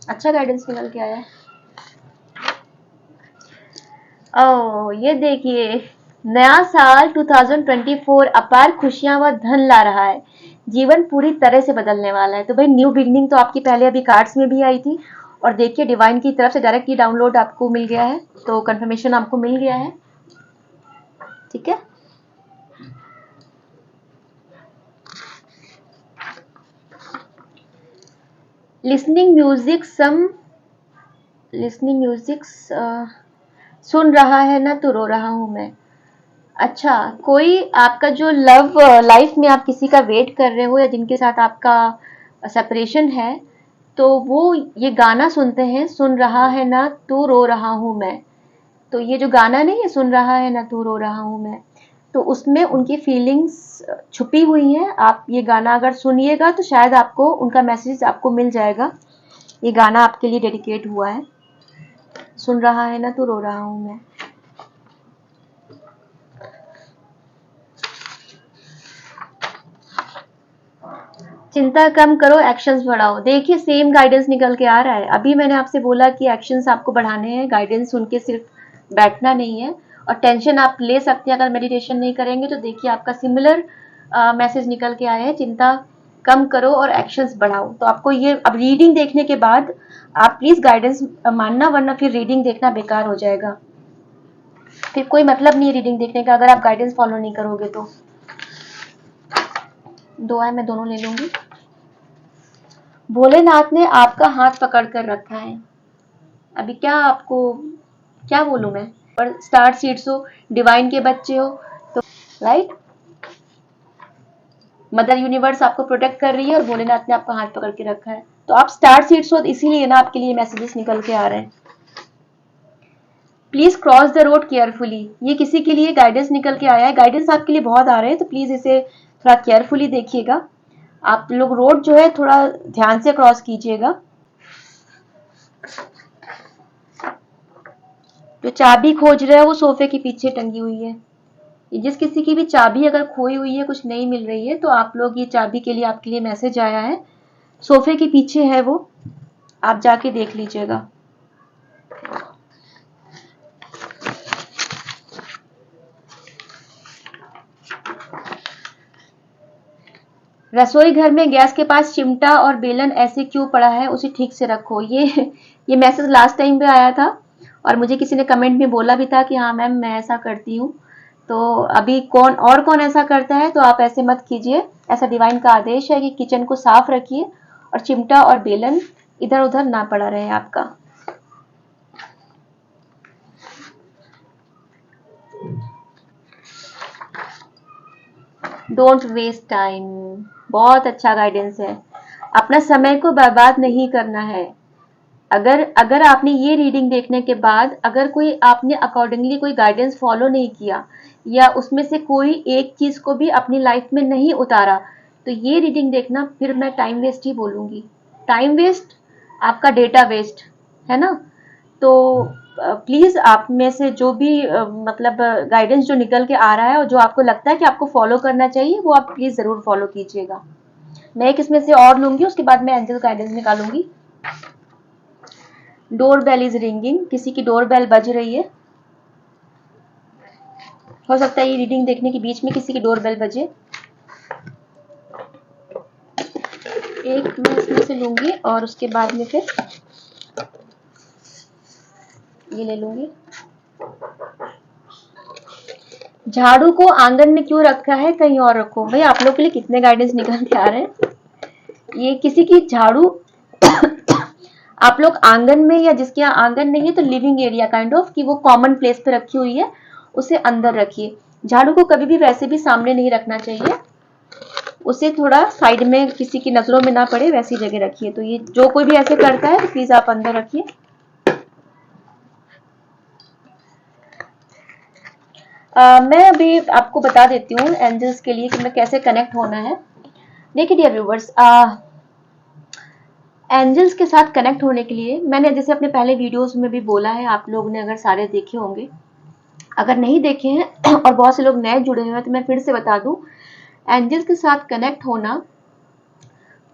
अच्छा गाइडेंस निकल के आया। ओह, ये देखिए, नया साल 2024 अपार खुशियां व धन ला रहा है। जीवन पूरी तरह से बदलने वाला है। तो भाई न्यू बिगनिंग तो आपकी पहले अभी कार्ड्स में भी आई थी, और देखिए डिवाइन की तरफ से डायरेक्ट ये डाउनलोड आपको मिल गया है, तो कंफर्मेशन आपको मिल गया है। ठीक है, लिसनिंग म्यूजिक सुन रहा है ना तो रो रहा हूं मैं। अच्छा, कोई आपका जो लव लाइफ में आप किसी का वेट कर रहे हो या जिनके साथ आपका सेपरेशन है, तो वो ये गाना सुनते हैं, सुन रहा है ना तू रो रहा हूं मैं। तो ये जो गाना नहीं है, सुन रहा है ना तू रो रहा हूं मैं, तो उसमें उनकी फीलिंग्स छुपी हुई हैं। आप ये गाना अगर सुनिएगा तो शायद आपको उनका मैसेज आपको मिल जाएगा। ये गाना आपके लिए डेडिकेट हुआ है, सुन रहा है ना तू रो रहा हूं मैं। चिंता कम करो, एक्शंस बढ़ाओ। देखिए सेम गाइडेंस निकल के आ रहा है। अभी मैंने आपसे बोला कि एक्शंस आपको बढ़ाने हैं, गाइडेंस सुन के सिर्फ बैठना नहीं है। और टेंशन आप ले सकते हैं अगर मेडिटेशन नहीं करेंगे। तो देखिए आपका सिमिलर मैसेज निकल के आया है, चिंता कम करो और एक्शंस बढ़ाओ। तो आपको ये अब रीडिंग देखने के बाद आप प्लीज गाइडेंस मानना, वरना फिर रीडिंग देखना बेकार हो जाएगा। फिर कोई मतलब नहीं है रीडिंग देखने का अगर आप गाइडेंस फॉलो नहीं करोगे तो। दुआएं मैं दोनों ले लूंगी। भोलेनाथ ने आपका हाथ पकड़ कर रखा है। अभी क्या आपको क्या बोलूं मैं। और स्टार सीड्स हो, डिवाइन के बच्चे हो, तो राइट, मदर यूनिवर्स आपको प्रोटेक्ट कर रही है और भोलेनाथ ने आपका हाथ पकड़ के रखा है। तो आप स्टार सीड्स हो, इसीलिए ना आपके लिए मैसेजेस निकल के आ रहे हैं। Please cross the road carefully, ये किसी के लिए गाइडेंस निकल के आया है। गाइडेंस आपके लिए बहुत आ रहे हैं, तो प्लीज इसे थोड़ा केयरफुली देखिएगा। आप लोग रोड जो है थोड़ा ध्यान से क्रॉस कीजिएगा। जो चाबी खोज रहे हो वो सोफे के पीछे टंगी हुई है। जिस किसी की भी चाबी अगर खोई हुई है, कुछ नहीं मिल रही है, तो आप लोग ये चाबी के लिए आपके लिए मैसेज आया है, सोफे के पीछे है वो, आप जाके देख लीजिएगा। रसोई घर में गैस के पास चिमटा और बेलन ऐसे क्यों पड़ा है, उसे ठीक से रखो। ये मैसेज लास्ट टाइम पे आया था और मुझे किसी ने कमेंट में बोला भी था कि हाँ मैम मैं ऐसा करती हूँ। तो अभी कौन ऐसा करता है, तो आप ऐसे मत कीजिए। ऐसा डिवाइन का आदेश है कि किचन को साफ रखिए और चिमटा और बेलन इधर उधर ना पड़ा रहे आपका। डोंट वेस्ट टाइम, बहुत अच्छा गाइडेंस है। अपना समय को बर्बाद नहीं करना है। अगर अगर आपने ये रीडिंग देखने के बाद अगर कोई आपने अकॉर्डिंगली कोई गाइडेंस फॉलो नहीं किया या उसमें से कोई एक चीज को भी अपनी लाइफ में नहीं उतारा, तो ये रीडिंग देखना फिर मैं टाइम वेस्ट ही बोलूंगी। टाइम वेस्ट, आपका डेटा वेस्ट है ना। तो प्लीज आप में से जो भी मतलब गाइडेंस जो निकल के आ रहा है और जो आपको लगता है कि आपको फॉलो करना चाहिए, वो आप प्लीज जरूर फॉलो कीजिएगा। मैं एक इसमें से और लूंगी, उसके बाद मैं एंजल गाइडेंस निकालूंगी। डोर बेल इज रिंगिंग, किसी की डोर बेल बज रही है। हो सकता है ये रीडिंग देखने के बीच में किसी की डोर बेल बजे। एक मैं इसमें से लूंगी और उसके बाद में फिर ये ले लूंगी। झाड़ू को आंगन में क्यों रखा है, कहीं और रखो। भाई आप लोग के लिए कितने गाइडेंस निकल के आ रहे हैं। ये किसी की झाड़ू आप लोग आंगन में, या जिसके यहाँ आंगन नहीं है तो लिविंग एरिया काइंड ऑफ कि वो कॉमन प्लेस पे रखी हुई है, उसे अंदर रखिए। झाड़ू को कभी भी वैसे भी सामने नहीं रखना चाहिए, उसे थोड़ा साइड में किसी की नजरों में ना पड़े वैसी जगह रखिए। तो ये जो कोई भी ऐसे करता है तो प्लीज आप अंदर रखिए। मैं अभी आपको बता देती हूँ एंजल्स के लिए कि मैं कैसे कनेक्ट होना है। देखिए डियर व्यूवर्स, एंजल्स के साथ कनेक्ट होने के लिए मैंने जैसे अपने पहले वीडियोस में भी बोला है, आप लोगों ने अगर सारे देखे होंगे, अगर नहीं देखे हैं और बहुत से लोग नए जुड़े हुए हैं तो मैं फिर से बता दूं, एंजल्स के साथ कनेक्ट होना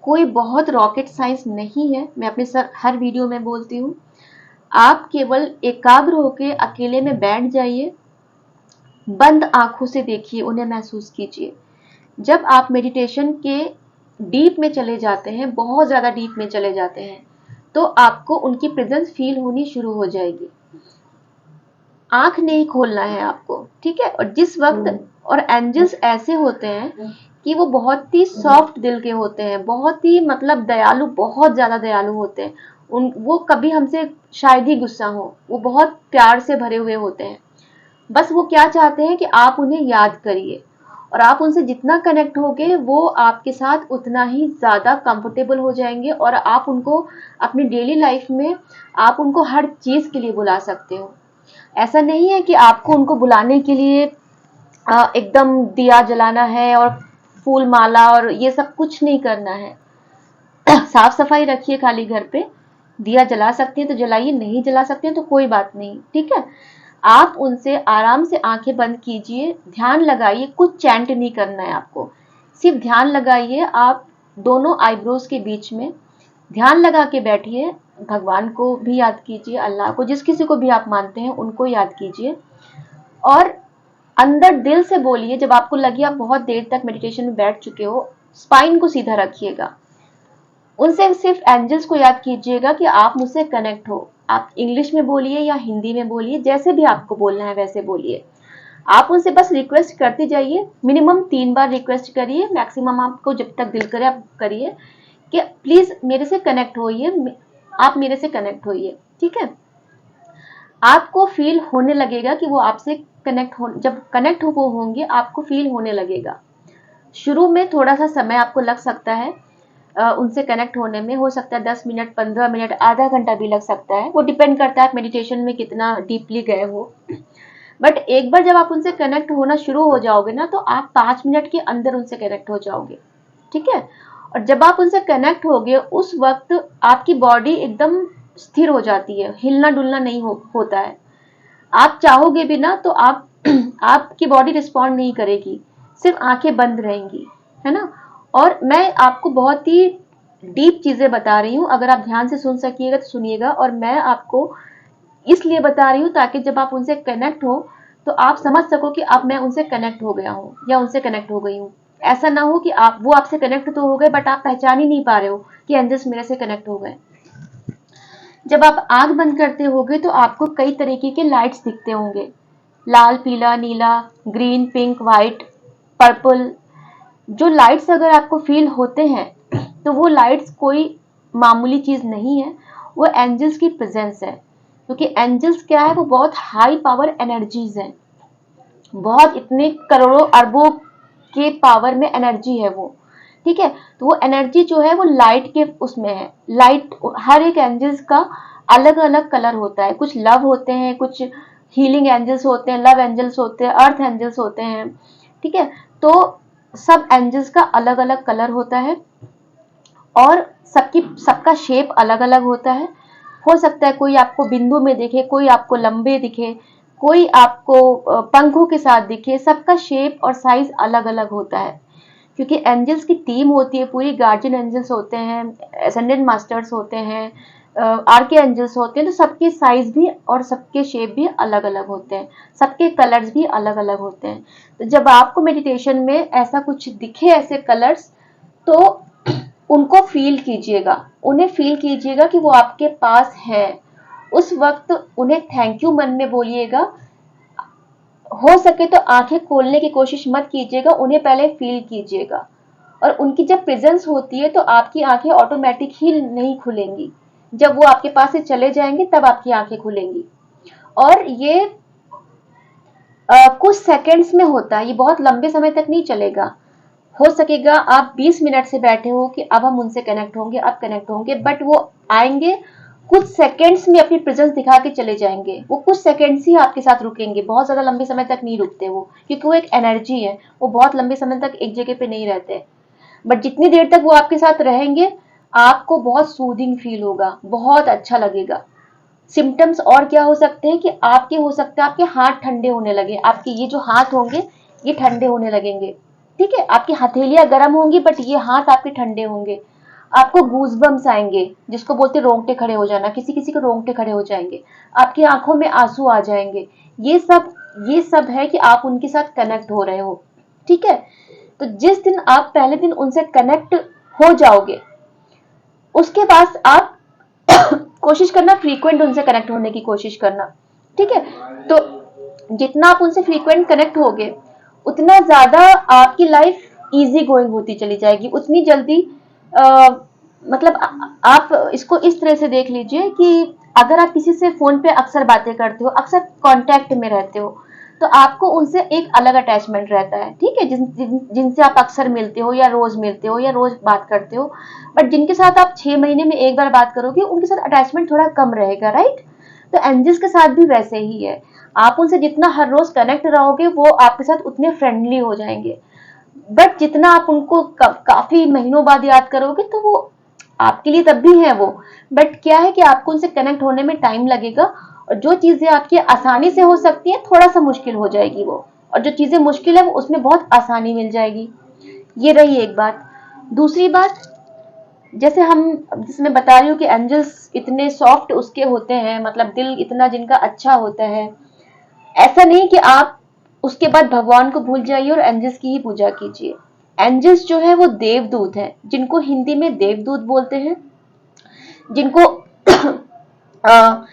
कोई बहुत रॉकेट साइंस नहीं है। मैं अपने हर वीडियो में बोलती हूँ, आप केवल एकाग्र होकर अकेले में बैठ जाइए, बंद आंखों से देखिए, उन्हें महसूस कीजिए। जब आप मेडिटेशन के डीप में चले जाते हैं, बहुत ज्यादा डीप में चले जाते हैं, तो आपको उनकी प्रेजेंस फील होनी शुरू हो जाएगी। आंख नहीं खोलना है आपको, ठीक है। और जिस वक्त, और एंजल्स ऐसे होते हैं कि वो बहुत ही सॉफ्ट दिल के होते हैं, बहुत ही मतलब दयालु, बहुत ज्यादा दयालु होते हैं। वो कभी हमसे शायद ही गुस्सा हो, वो बहुत प्यार से भरे हुए होते हैं। बस वो क्या चाहते हैं कि आप उन्हें याद करिए, और आप उनसे जितना कनेक्ट होगे वो आपके साथ उतना ही ज्यादा कंफर्टेबल हो जाएंगे, और आप उनको अपनी डेली लाइफ में आप उनको हर चीज के लिए बुला सकते हो। ऐसा नहीं है कि आपको उनको बुलाने के लिए एकदम दिया जलाना है और फूल माला और ये सब कुछ नहीं करना है। साफ सफाई रखिए खाली घर पे, दिया जला सकते हैं तो जलाइए, नहीं जला सकते हैं तो कोई बात नहीं, ठीक है। आप उनसे आराम से आंखें बंद कीजिए, ध्यान लगाइए, कुछ चैंट नहीं करना है आपको, सिर्फ ध्यान लगाइए। आप दोनों आईब्रोज के बीच में ध्यान लगा के बैठिए, भगवान को भी याद कीजिए, अल्लाह को, जिस किसी को भी आप मानते हैं उनको याद कीजिए और अंदर दिल से बोलिए। जब आपको लगे आप बहुत देर तक मेडिटेशन में बैठ चुके हो, स्पाइन को सीधा रखिएगा, उनसे सिर्फ एंजल्स को याद कीजिएगा कि आप मुझसे कनेक्ट हो। आप इंग्लिश में बोलिए या हिंदी में बोलिए, जैसे भी आपको बोलना है वैसे बोलिए। आप उनसे बस रिक्वेस्ट करते जाइए, मिनिमम 3 बार रिक्वेस्ट करिए, मैक्सिमम आपको जब तक दिल करे आप करिए कि प्लीज मेरे से कनेक्ट होइए, आप मेरे से कनेक्ट होइए, ठीक है। आपको फील होने लगेगा कि वो आपसे कनेक्ट हो, जब कनेक्ट हो वो होंगे आपको फील होने लगेगा। शुरू में थोड़ा सा समय आपको लग सकता है उनसे कनेक्ट होने में, हो सकता है 10 मिनट, 15 मिनट, आधा घंटा भी लग सकता है, वो डिपेंड करता है आप मेडिटेशन में कितना डीपली गए हो। बट एक बार जब आप उनसे कनेक्ट होना शुरू हो जाओगे ना, तो आप 5 मिनट के अंदर उनसे कनेक्ट हो जाओगे, ठीक है। और जब आप उनसे कनेक्ट होगे उस वक्त आपकी बॉडी एकदम स्थिर हो जाती है, हिलना डुलना नहीं होता है। आप चाहोगे भी ना तो आप आपकी बॉडी रिस्पॉन्ड नहीं करेगी, सिर्फ आंखें बंद रहेंगी, है ना। और मैं आपको बहुत ही डीप चीजें बता रही हूँ, अगर आप ध्यान से सुन सकिएगा तो सुनिएगा। और मैं आपको इसलिए बता रही हूँ ताकि जब आप उनसे कनेक्ट हो तो आप समझ सको कि अब मैं उनसे कनेक्ट हो गया हूँ या उनसे कनेक्ट हो गई हूँ। ऐसा ना हो कि आप वो आपसे कनेक्ट तो हो गए बट आप पहचान ही नहीं पा रहे हो कि एंजल्स मेरे से कनेक्ट हो गए। जब आप आंख बंद करते होगे तो आपको कई तरीके के लाइट्स दिखते होंगे, लाल, पीला, नीला, ग्रीन, पिंक, व्हाइट, पर्पल। जो लाइट्स अगर आपको फील होते हैं तो वो लाइट्स कोई मामूली चीज नहीं है, वो एंजल्स की प्रेजेंस है। क्योंकि एंजल्स क्या है, वो बहुत हाई पावर एनर्जीज हैं, बहुत इतने करोड़ों अरबों के पावर में एनर्जी है वो, ठीक है। तो वो एनर्जी जो है वो लाइट के उसमें है। लाइट, हर एक एंजल्स का अलग अलग कलर होता है, कुछ लव होते हैं, कुछ हीलिंग एंजल्स होते हैं, लव एंजल्स होते हैं, अर्थ एंजल्स होते हैं, ठीक है। तो सब एंजल्स का अलग अलग कलर होता है और सबका शेप अलग अलग होता है। हो सकता है कोई आपको बिंदु में दिखे, कोई आपको लंबे दिखे, कोई आपको पंखों के साथ दिखे, सबका शेप और साइज अलग अलग होता है। क्योंकि एंजल्स की टीम होती है पूरी, गार्जियन एंजल्स होते हैं, असेंडेंट मास्टर्स होते हैं, आर्के एंजल्स होते हैं, तो सबके साइज भी और सबके शेप भी अलग अलग होते हैं, सबके कलर्स भी अलग अलग होते हैं। तो जब आपको मेडिटेशन में ऐसा कुछ दिखे, ऐसे कलर्स, तो उनको फील कीजिएगा, उन्हें फील कीजिएगा कि वो आपके पास है। उस वक्त उन्हें थैंक यू मन में बोलिएगा। हो सके तो आंखें खोलने की कोशिश मत कीजिएगा, उन्हें पहले फील कीजिएगा। और उनकी जब प्रेजेंस होती है तो आपकी आंखें ऑटोमेटिक ही नहीं खुलेंगी, जब वो आपके पास से चले जाएंगे तब आपकी आंखें खुलेंगी। और ये कुछ सेकंड्स में होता है, ये बहुत लंबे समय तक नहीं चलेगा। हो सकेगा आप 20 मिनट से बैठे हो कि अब हम उनसे कनेक्ट होंगे, अब कनेक्ट होंगे, बट वो आएंगे कुछ सेकंड्स में अपनी प्रेजेंस दिखा के चले जाएंगे। वो कुछ सेकंड्स ही आपके साथ रुकेंगे, बहुत ज्यादा लंबे समय तक नहीं रुकते वो, क्योंकि वो एक एनर्जी है, वो बहुत लंबे समय तक एक जगह पे नहीं रहते। बट जितनी देर तक वो आपके साथ रहेंगे आपको बहुत सूदिंग फील होगा, बहुत अच्छा लगेगा। सिम्टम्स और क्या हो सकते हैं कि आपके हो सकता है आपके हाथ ठंडे होने लगे, आपके ये जो हाथ होंगे ये ठंडे होने लगेंगे, ठीक है। आपकी हथेलियां गर्म होंगी बट ये हाथ आपके ठंडे होंगे। आपको गूजबम्स आएंगे, जिसको बोलते रोंगटे खड़े हो जाना, किसी किसी को रोंगटे खड़े हो जाएंगे, आपकी आंखों में आंसू आ जाएंगे। ये सब है कि आप उनके साथ कनेक्ट हो रहे हो, ठीक है। तो जिस दिन आप पहले दिन उनसे कनेक्ट हो जाओगे उसके बाद आप कोशिश करना फ्रीक्वेंट उनसे कनेक्ट होने की कोशिश करना, ठीक है। तो जितना आप उनसे फ्रीक्वेंट कनेक्ट होगे उतना ज्यादा आपकी लाइफ इजी गोइंग होती चली जाएगी, उतनी जल्दी आ, मतलब आप इसको इस तरह से देख लीजिए कि अगर आप किसी से फोन पे अक्सर बातें करते हो, अक्सर कांटेक्ट में रहते हो, तो आपको उनसे एक अलग अटैचमेंट रहता है, ठीक है। जिनसे आप अक्सर मिलते हो या रोज मिलते हो या रोज बात करते हो, बट जिनके साथ आप 6 महीने में एक बार बात करोगे उनके साथ अटैचमेंट थोड़ा कम रहेगा, राइट। तो एंजल्स के साथ भी वैसे ही है, आप उनसे जितना हर रोज कनेक्ट रहोगे वो आपके साथ उतने फ्रेंडली हो जाएंगे। बट जितना आप उनको काफी महीनों बाद याद करोगे तो वो आपके लिए तब भी है वो, बट क्या है कि आपको उनसे कनेक्ट होने में टाइम लगेगा। और जो चीजें आपकी आसानी से हो सकती है थोड़ा सा मुश्किल हो जाएगी वो, और जो चीजें मुश्किल है वो उसमें बहुत आसानी मिल जाएगी। ये रही एक बात। दूसरी बात, जैसे मैं बता रही हूँ कि एंजल्स इतने सॉफ्ट उसके होते हैं, मतलब दिल इतना जिनका अच्छा होता है। ऐसा नहीं कि आप उसके बाद भगवान को भूल जाइए और एंजल्स की ही पूजा कीजिए। एंजल्स जो है वो देवदूत है, जिनको हिंदी में देवदूत बोलते हैं, जिनको अ,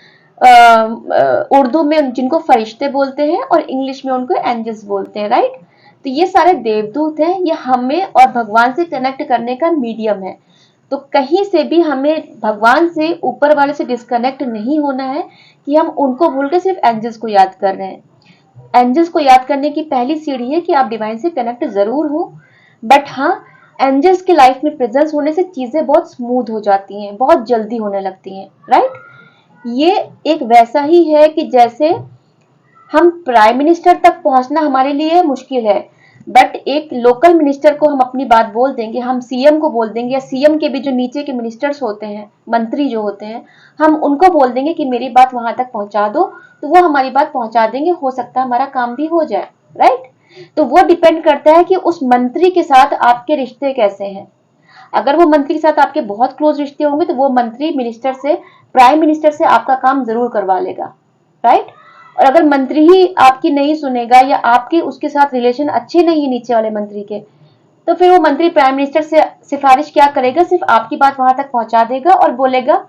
उर्दू में जिनको फरिश्ते बोलते हैं और इंग्लिश में उनको एंजल्स बोलते हैं, राइट। तो ये सारे देवदूत हैं, ये हमें और भगवान से कनेक्ट करने का मीडियम है। तो कहीं से भी हमें भगवान से, ऊपर वाले से डिस्कनेक्ट नहीं होना है कि हम उनको भूल के सिर्फ एंजल्स को याद कर रहे हैं। एंजल्स को याद करने की पहली सीढ़ी है कि आप डिवाइन से कनेक्ट जरूर हो, बट हाँ, एंजल्स के लाइफ में प्रेजेंस होने से चीजें बहुत स्मूथ हो जाती हैं, बहुत जल्दी होने लगती हैं, राइट। ये एक वैसा ही है कि जैसे हम प्राइम मिनिस्टर तक पहुंचना हमारे लिए मुश्किल है, बट एक लोकल मिनिस्टर को हम अपनी बात बोल देंगे, हम सीएम को बोल देंगे, या सीएम के भी जो नीचे के मिनिस्टर्स होते हैं, मंत्री जो होते हैं, हम उनको बोल देंगे कि मेरी बात वहां तक पहुंचा दो, तो वो हमारी बात पहुंचा देंगे, हो सकता है हमारा काम भी हो जाए, राइट। तो वो डिपेंड करता है कि उस मंत्री के साथ आपके रिश्ते कैसे हैं। अगर वो मंत्री के साथ आपके बहुत क्लोज रिश्ते होंगे तो वो मंत्री मिनिस्टर से, प्राइम मिनिस्टर से आपका काम जरूर करवा लेगा, राइट। और अगर मंत्री ही आपकी नहीं सुनेगा, या आपके उसके साथ रिलेशन अच्छे नहीं है नीचे वाले मंत्री के, तो फिर वो मंत्री प्राइम मिनिस्टर से सिफारिश क्या करेगा, सिर्फ आपकी बात वहां तक पहुंचा देगा और बोलेगा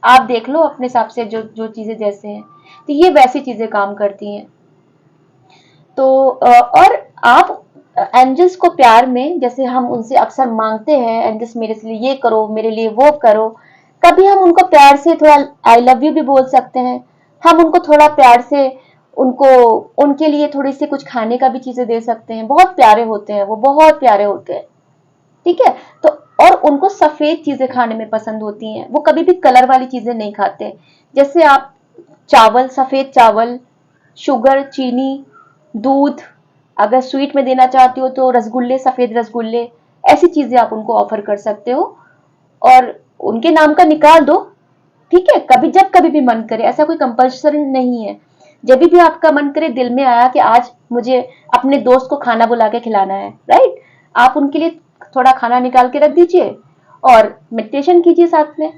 आप देख लो अपने हिसाब से, जो जो चीजें जैसे हैं। तो ये वैसी चीजें काम करती हैं। तो और आप एंजल्स को प्यार में, जैसे हम उनसे अक्सर मांगते हैं, एंजल्स मेरे लिए ये करो, मेरे लिए वो करो, कभी हम उनको प्यार से थोड़ा आई लव यू भी बोल सकते हैं। हम उनको थोड़ा प्यार से, उनको, उनके लिए थोड़ी सी कुछ खाने का भी चीजें दे सकते हैं। बहुत प्यारे होते हैं वो, बहुत प्यारे होते हैं, ठीक है। तो और उनको सफेद चीजें खाने में पसंद होती हैं, वो कभी भी कलर वाली चीजें नहीं खाते। जैसे आप चावल, सफेद चावल, शुगर, चीनी, दूध, अगर स्वीट में देना चाहती हो तो रसगुल्ले, सफेद रसगुल्ले, ऐसी चीजें आप उनको ऑफर कर सकते हो। और उनके नाम का निकाल दो, ठीक है, कभी जब कभी भी मन करे, ऐसा कोई कंपल्सन नहीं है। जब भी आपका मन करे, दिल में आया कि आज मुझे अपने दोस्त को खाना बुला के खिलाना है, राइट, आप उनके लिए थोड़ा खाना निकाल के रख दीजिए और मेडिटेशन कीजिए साथ में।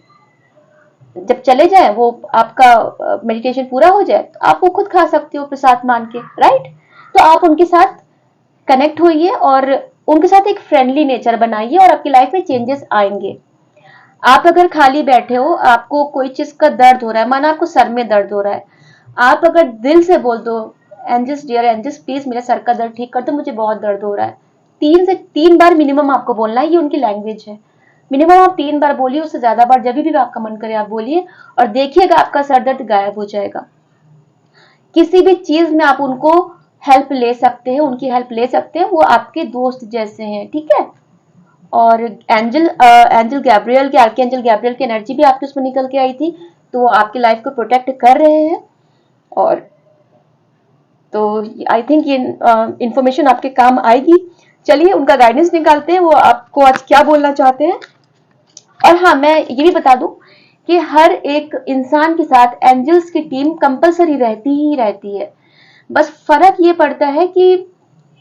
जब चले जाए वो, आपका मेडिटेशन पूरा हो जाए, तो आप वो खुद खा सकते हो प्रसाद मान के, राइट। तो आप उनके साथ कनेक्ट होइए और उनके साथ एक फ्रेंडली नेचर बनाइए और आपकी लाइफ में चेंजेस आएंगे। आप अगर खाली बैठे हो, आपको कोई चीज का दर्द हो रहा है, माना आपको सर में दर्द हो रहा है, आप अगर दिल से बोल दो, एंजल्स, डियर एंजल्स, प्लीज मेरे सर का दर्द ठीक कर दो, मुझे बहुत दर्द हो रहा है। 3 से 3 बार मिनिमम आपको बोलना है, ये उनकी लैंग्वेज है। मिनिमम आप 3 बार बोलिए, उससे ज्यादा बार जब भी आपका मन करे आप बोलिए, और देखिएगा आपका सर दर्द गायब हो जाएगा। किसी भी चीज में आप उनको हेल्प ले सकते हैं, उनकी हेल्प ले सकते हैं, वो आपके दोस्त जैसे हैं, ठीक है। और एंजल गैब्रियल की, आर्कएंजल गैब्रियल की एनर्जी भी आपके उसमें निकल के आई थी, तो वो आपकी लाइफ को प्रोटेक्ट कर रहे हैं। और तो आई थिंक ये इंफॉर्मेशन आपके काम आएगी। चलिए उनका गाइडेंस निकालते हैं, वो आपको आज क्या बोलना चाहते हैं। और हाँ, मैं ये भी बता दूं कि हर एक इंसान के साथ एंजल्स की टीम कंपलसरी रहती ही रहती है। बस फर्क ये पड़ता है कि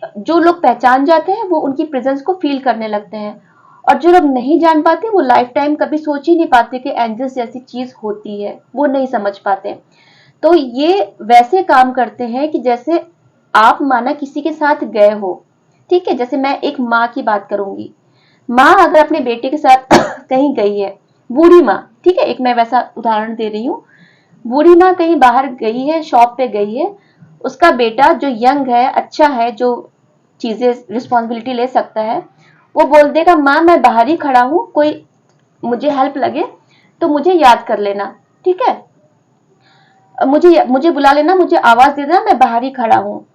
जो लोग पहचान जाते हैं वो उनकी प्रेजेंस को फील करने लगते हैं, और जो लोग नहीं जान पाते वो लाइफ टाइम कभी सोच ही नहीं पाते कि एंजल्स जैसी चीज होती है, वो नहीं समझ पाते। तो ये वैसे काम करते हैं कि जैसे आप माना किसी के साथ गए हो, ठीक है। जैसे मैं एक माँ की बात करूंगी, माँ अगर अपने बेटे के साथ कहीं गई है, बूढ़ी माँ, ठीक है, एक मैं वैसा उदाहरण दे रही हूँ। बूढ़ी माँ कहीं बाहर गई है, शॉप पे गई है, उसका बेटा जो यंग है, अच्छा है, जो चीजें रिस्पॉन्सिबिलिटी ले सकता है, वो बोल देगा माँ मैं बाहर ही खड़ा हूँ, कोई मुझे हेल्प लगे तो मुझे याद कर लेना, ठीक है, मुझे मुझे बुला लेना, मुझे आवाज दे देना, मैं बाहर ही खड़ा हूँ।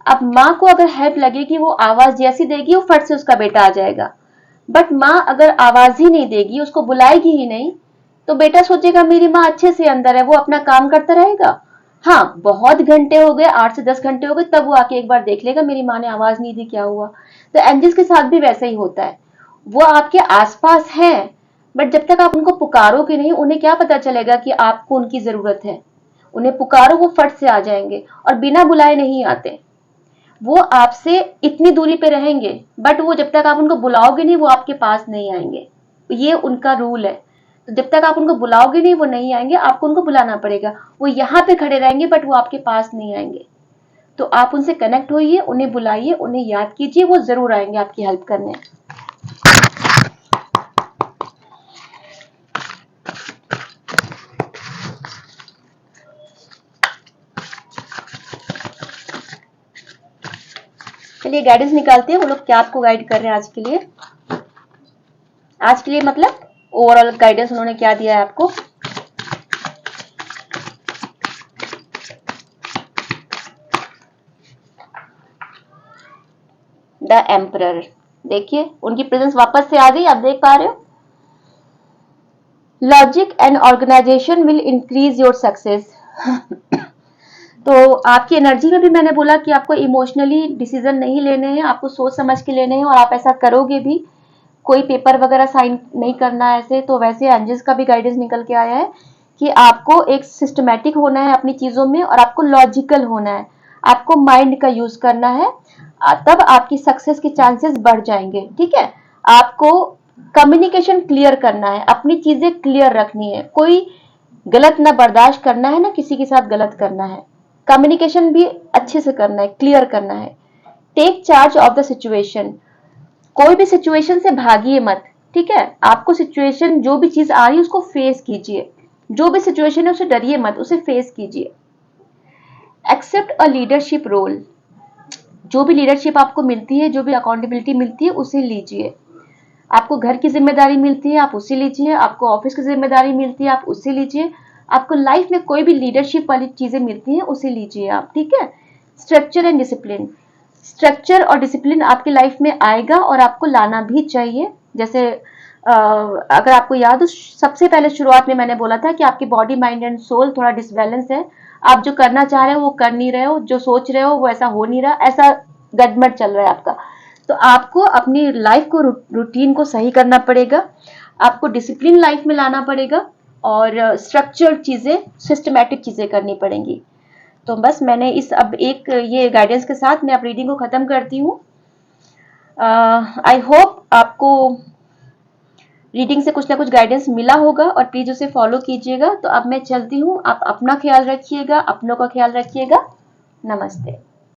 अब माँ को अगर हेल्प लगेगी, वो आवाज जैसी देगी वो फट से उसका बेटा आ जाएगा। बट माँ अगर आवाज ही नहीं देगी, उसको बुलाएगी ही नहीं, तो बेटा सोचेगा मेरी माँ अच्छे से अंदर है, वो अपना काम करता रहेगा। हाँ, बहुत घंटे हो गए, 8 से 10 घंटे हो गए, तब वो आके एक बार देख लेगा मेरी माँ ने आवाज नहीं दी, क्या हुआ। तो एंजल्स के साथ भी वैसा ही होता है, वो आपके आसपास हैं, बट जब तक आप उनको पुकारोगे नहीं, उन्हें क्या पता चलेगा कि आपको उनकी जरूरत है। उन्हें पुकारो, वो फट से आ जाएंगे और बिना बुलाए नहीं आते। वो आपसे इतनी दूरी पे रहेंगे, बट वो जब तक आप उनको बुलाओगे नहीं वो आपके पास नहीं आएंगे। ये उनका रूल है। तो जब तक आप उनको बुलाओगे नहीं वो नहीं आएंगे, आपको उनको बुलाना पड़ेगा। वो यहाँ पे खड़े रहेंगे बट वो आपके पास नहीं आएंगे। तो आप उनसे कनेक्ट होइए, उन्हें बुलाइए, उन्हें याद कीजिए, वो जरूर आएंगे आपकी हेल्प करने। चलिए गाइडेंस निकालते हैं, वो लोग क्या आपको गाइड कर रहे हैं आज के लिए। आज के लिए मतलब ओवरऑल गाइडेंस उन्होंने क्या दिया है आपको। द एम्परर, देखिए उनकी प्रेजेंस वापस से आ गई, आप देख पा रहे हो। Logic and organisation will increase your success. तो आपकी एनर्जी में भी मैंने बोला कि आपको इमोशनली डिसीजन नहीं लेने हैं, आपको सोच समझ के लेने हैं, और आप ऐसा करोगे भी। कोई पेपर वगैरह साइन नहीं करना है ऐसे। तो वैसे एंजल्स का भी गाइडेंस निकल के आया है कि आपको एक सिस्टमैटिक होना है अपनी चीजों में, और आपको लॉजिकल होना है, आपको माइंड का यूज करना है, तब आपकी सक्सेस के चांसेस बढ़ जाएंगे। ठीक है, आपको कम्युनिकेशन क्लियर करना है, अपनी चीजें क्लियर रखनी है, कोई गलत ना बर्दाश्त करना है, ना किसी के साथ गलत करना है। कम्युनिकेशन भी अच्छे से करना है, क्लियर करना है। Take charge of the situation, कोई भी सिचुएशन से भागिए मत। ठीक है, आपको सिचुएशन जो भी चीज आ रही है उसको फेस कीजिए, जो भी सिचुएशन है उसे डरिए मत, उसे फेस कीजिए। एक्सेप्ट अ लीडरशिप रोल, जो भी लीडरशिप आपको मिलती है, जो भी अकाउंटेबिलिटी मिलती है उसे लीजिए। आपको घर की जिम्मेदारी मिलती है आप उसे लीजिए, आपको ऑफिस की जिम्मेदारी मिलती है आप उसे लीजिए, आपको लाइफ में कोई भी लीडरशिप वाली चीजें मिलती हैं उसे लीजिए आप। ठीक है, स्ट्रक्चर एंड डिसिप्लिन, स्ट्रक्चर और डिसिप्लिन आपकी लाइफ में आएगा और आपको लाना भी चाहिए। जैसे अगर आपको याद हो, सबसे पहले शुरुआत में मैंने बोला था कि आपकी बॉडी माइंड एंड सोल थोड़ा डिसबैलेंस है। आप जो करना चाह रहे हो वो कर नहीं रहे हो, जो सोच रहे हो वो ऐसा हो नहीं रहा, ऐसा गड़बड़ चल रहा है आपका। तो आपको अपनी लाइफ को रूटीन को सही करना पड़ेगा, आपको डिसिप्लिन लाइफ में लाना पड़ेगा, और स्ट्रक्चर्ड चीजें, सिस्टमैटिक चीजें करनी पड़ेंगी। तो बस मैंने इस अब एक ये गाइडेंस के साथ मैं अब रीडिंग को खत्म करती हूँ। आई होप आपको रीडिंग से कुछ ना कुछ गाइडेंस मिला होगा, और प्लीज उसे फॉलो कीजिएगा। तो अब मैं चलती हूँ, आप अपना ख्याल रखिएगा, अपनों का ख्याल रखिएगा। नमस्ते।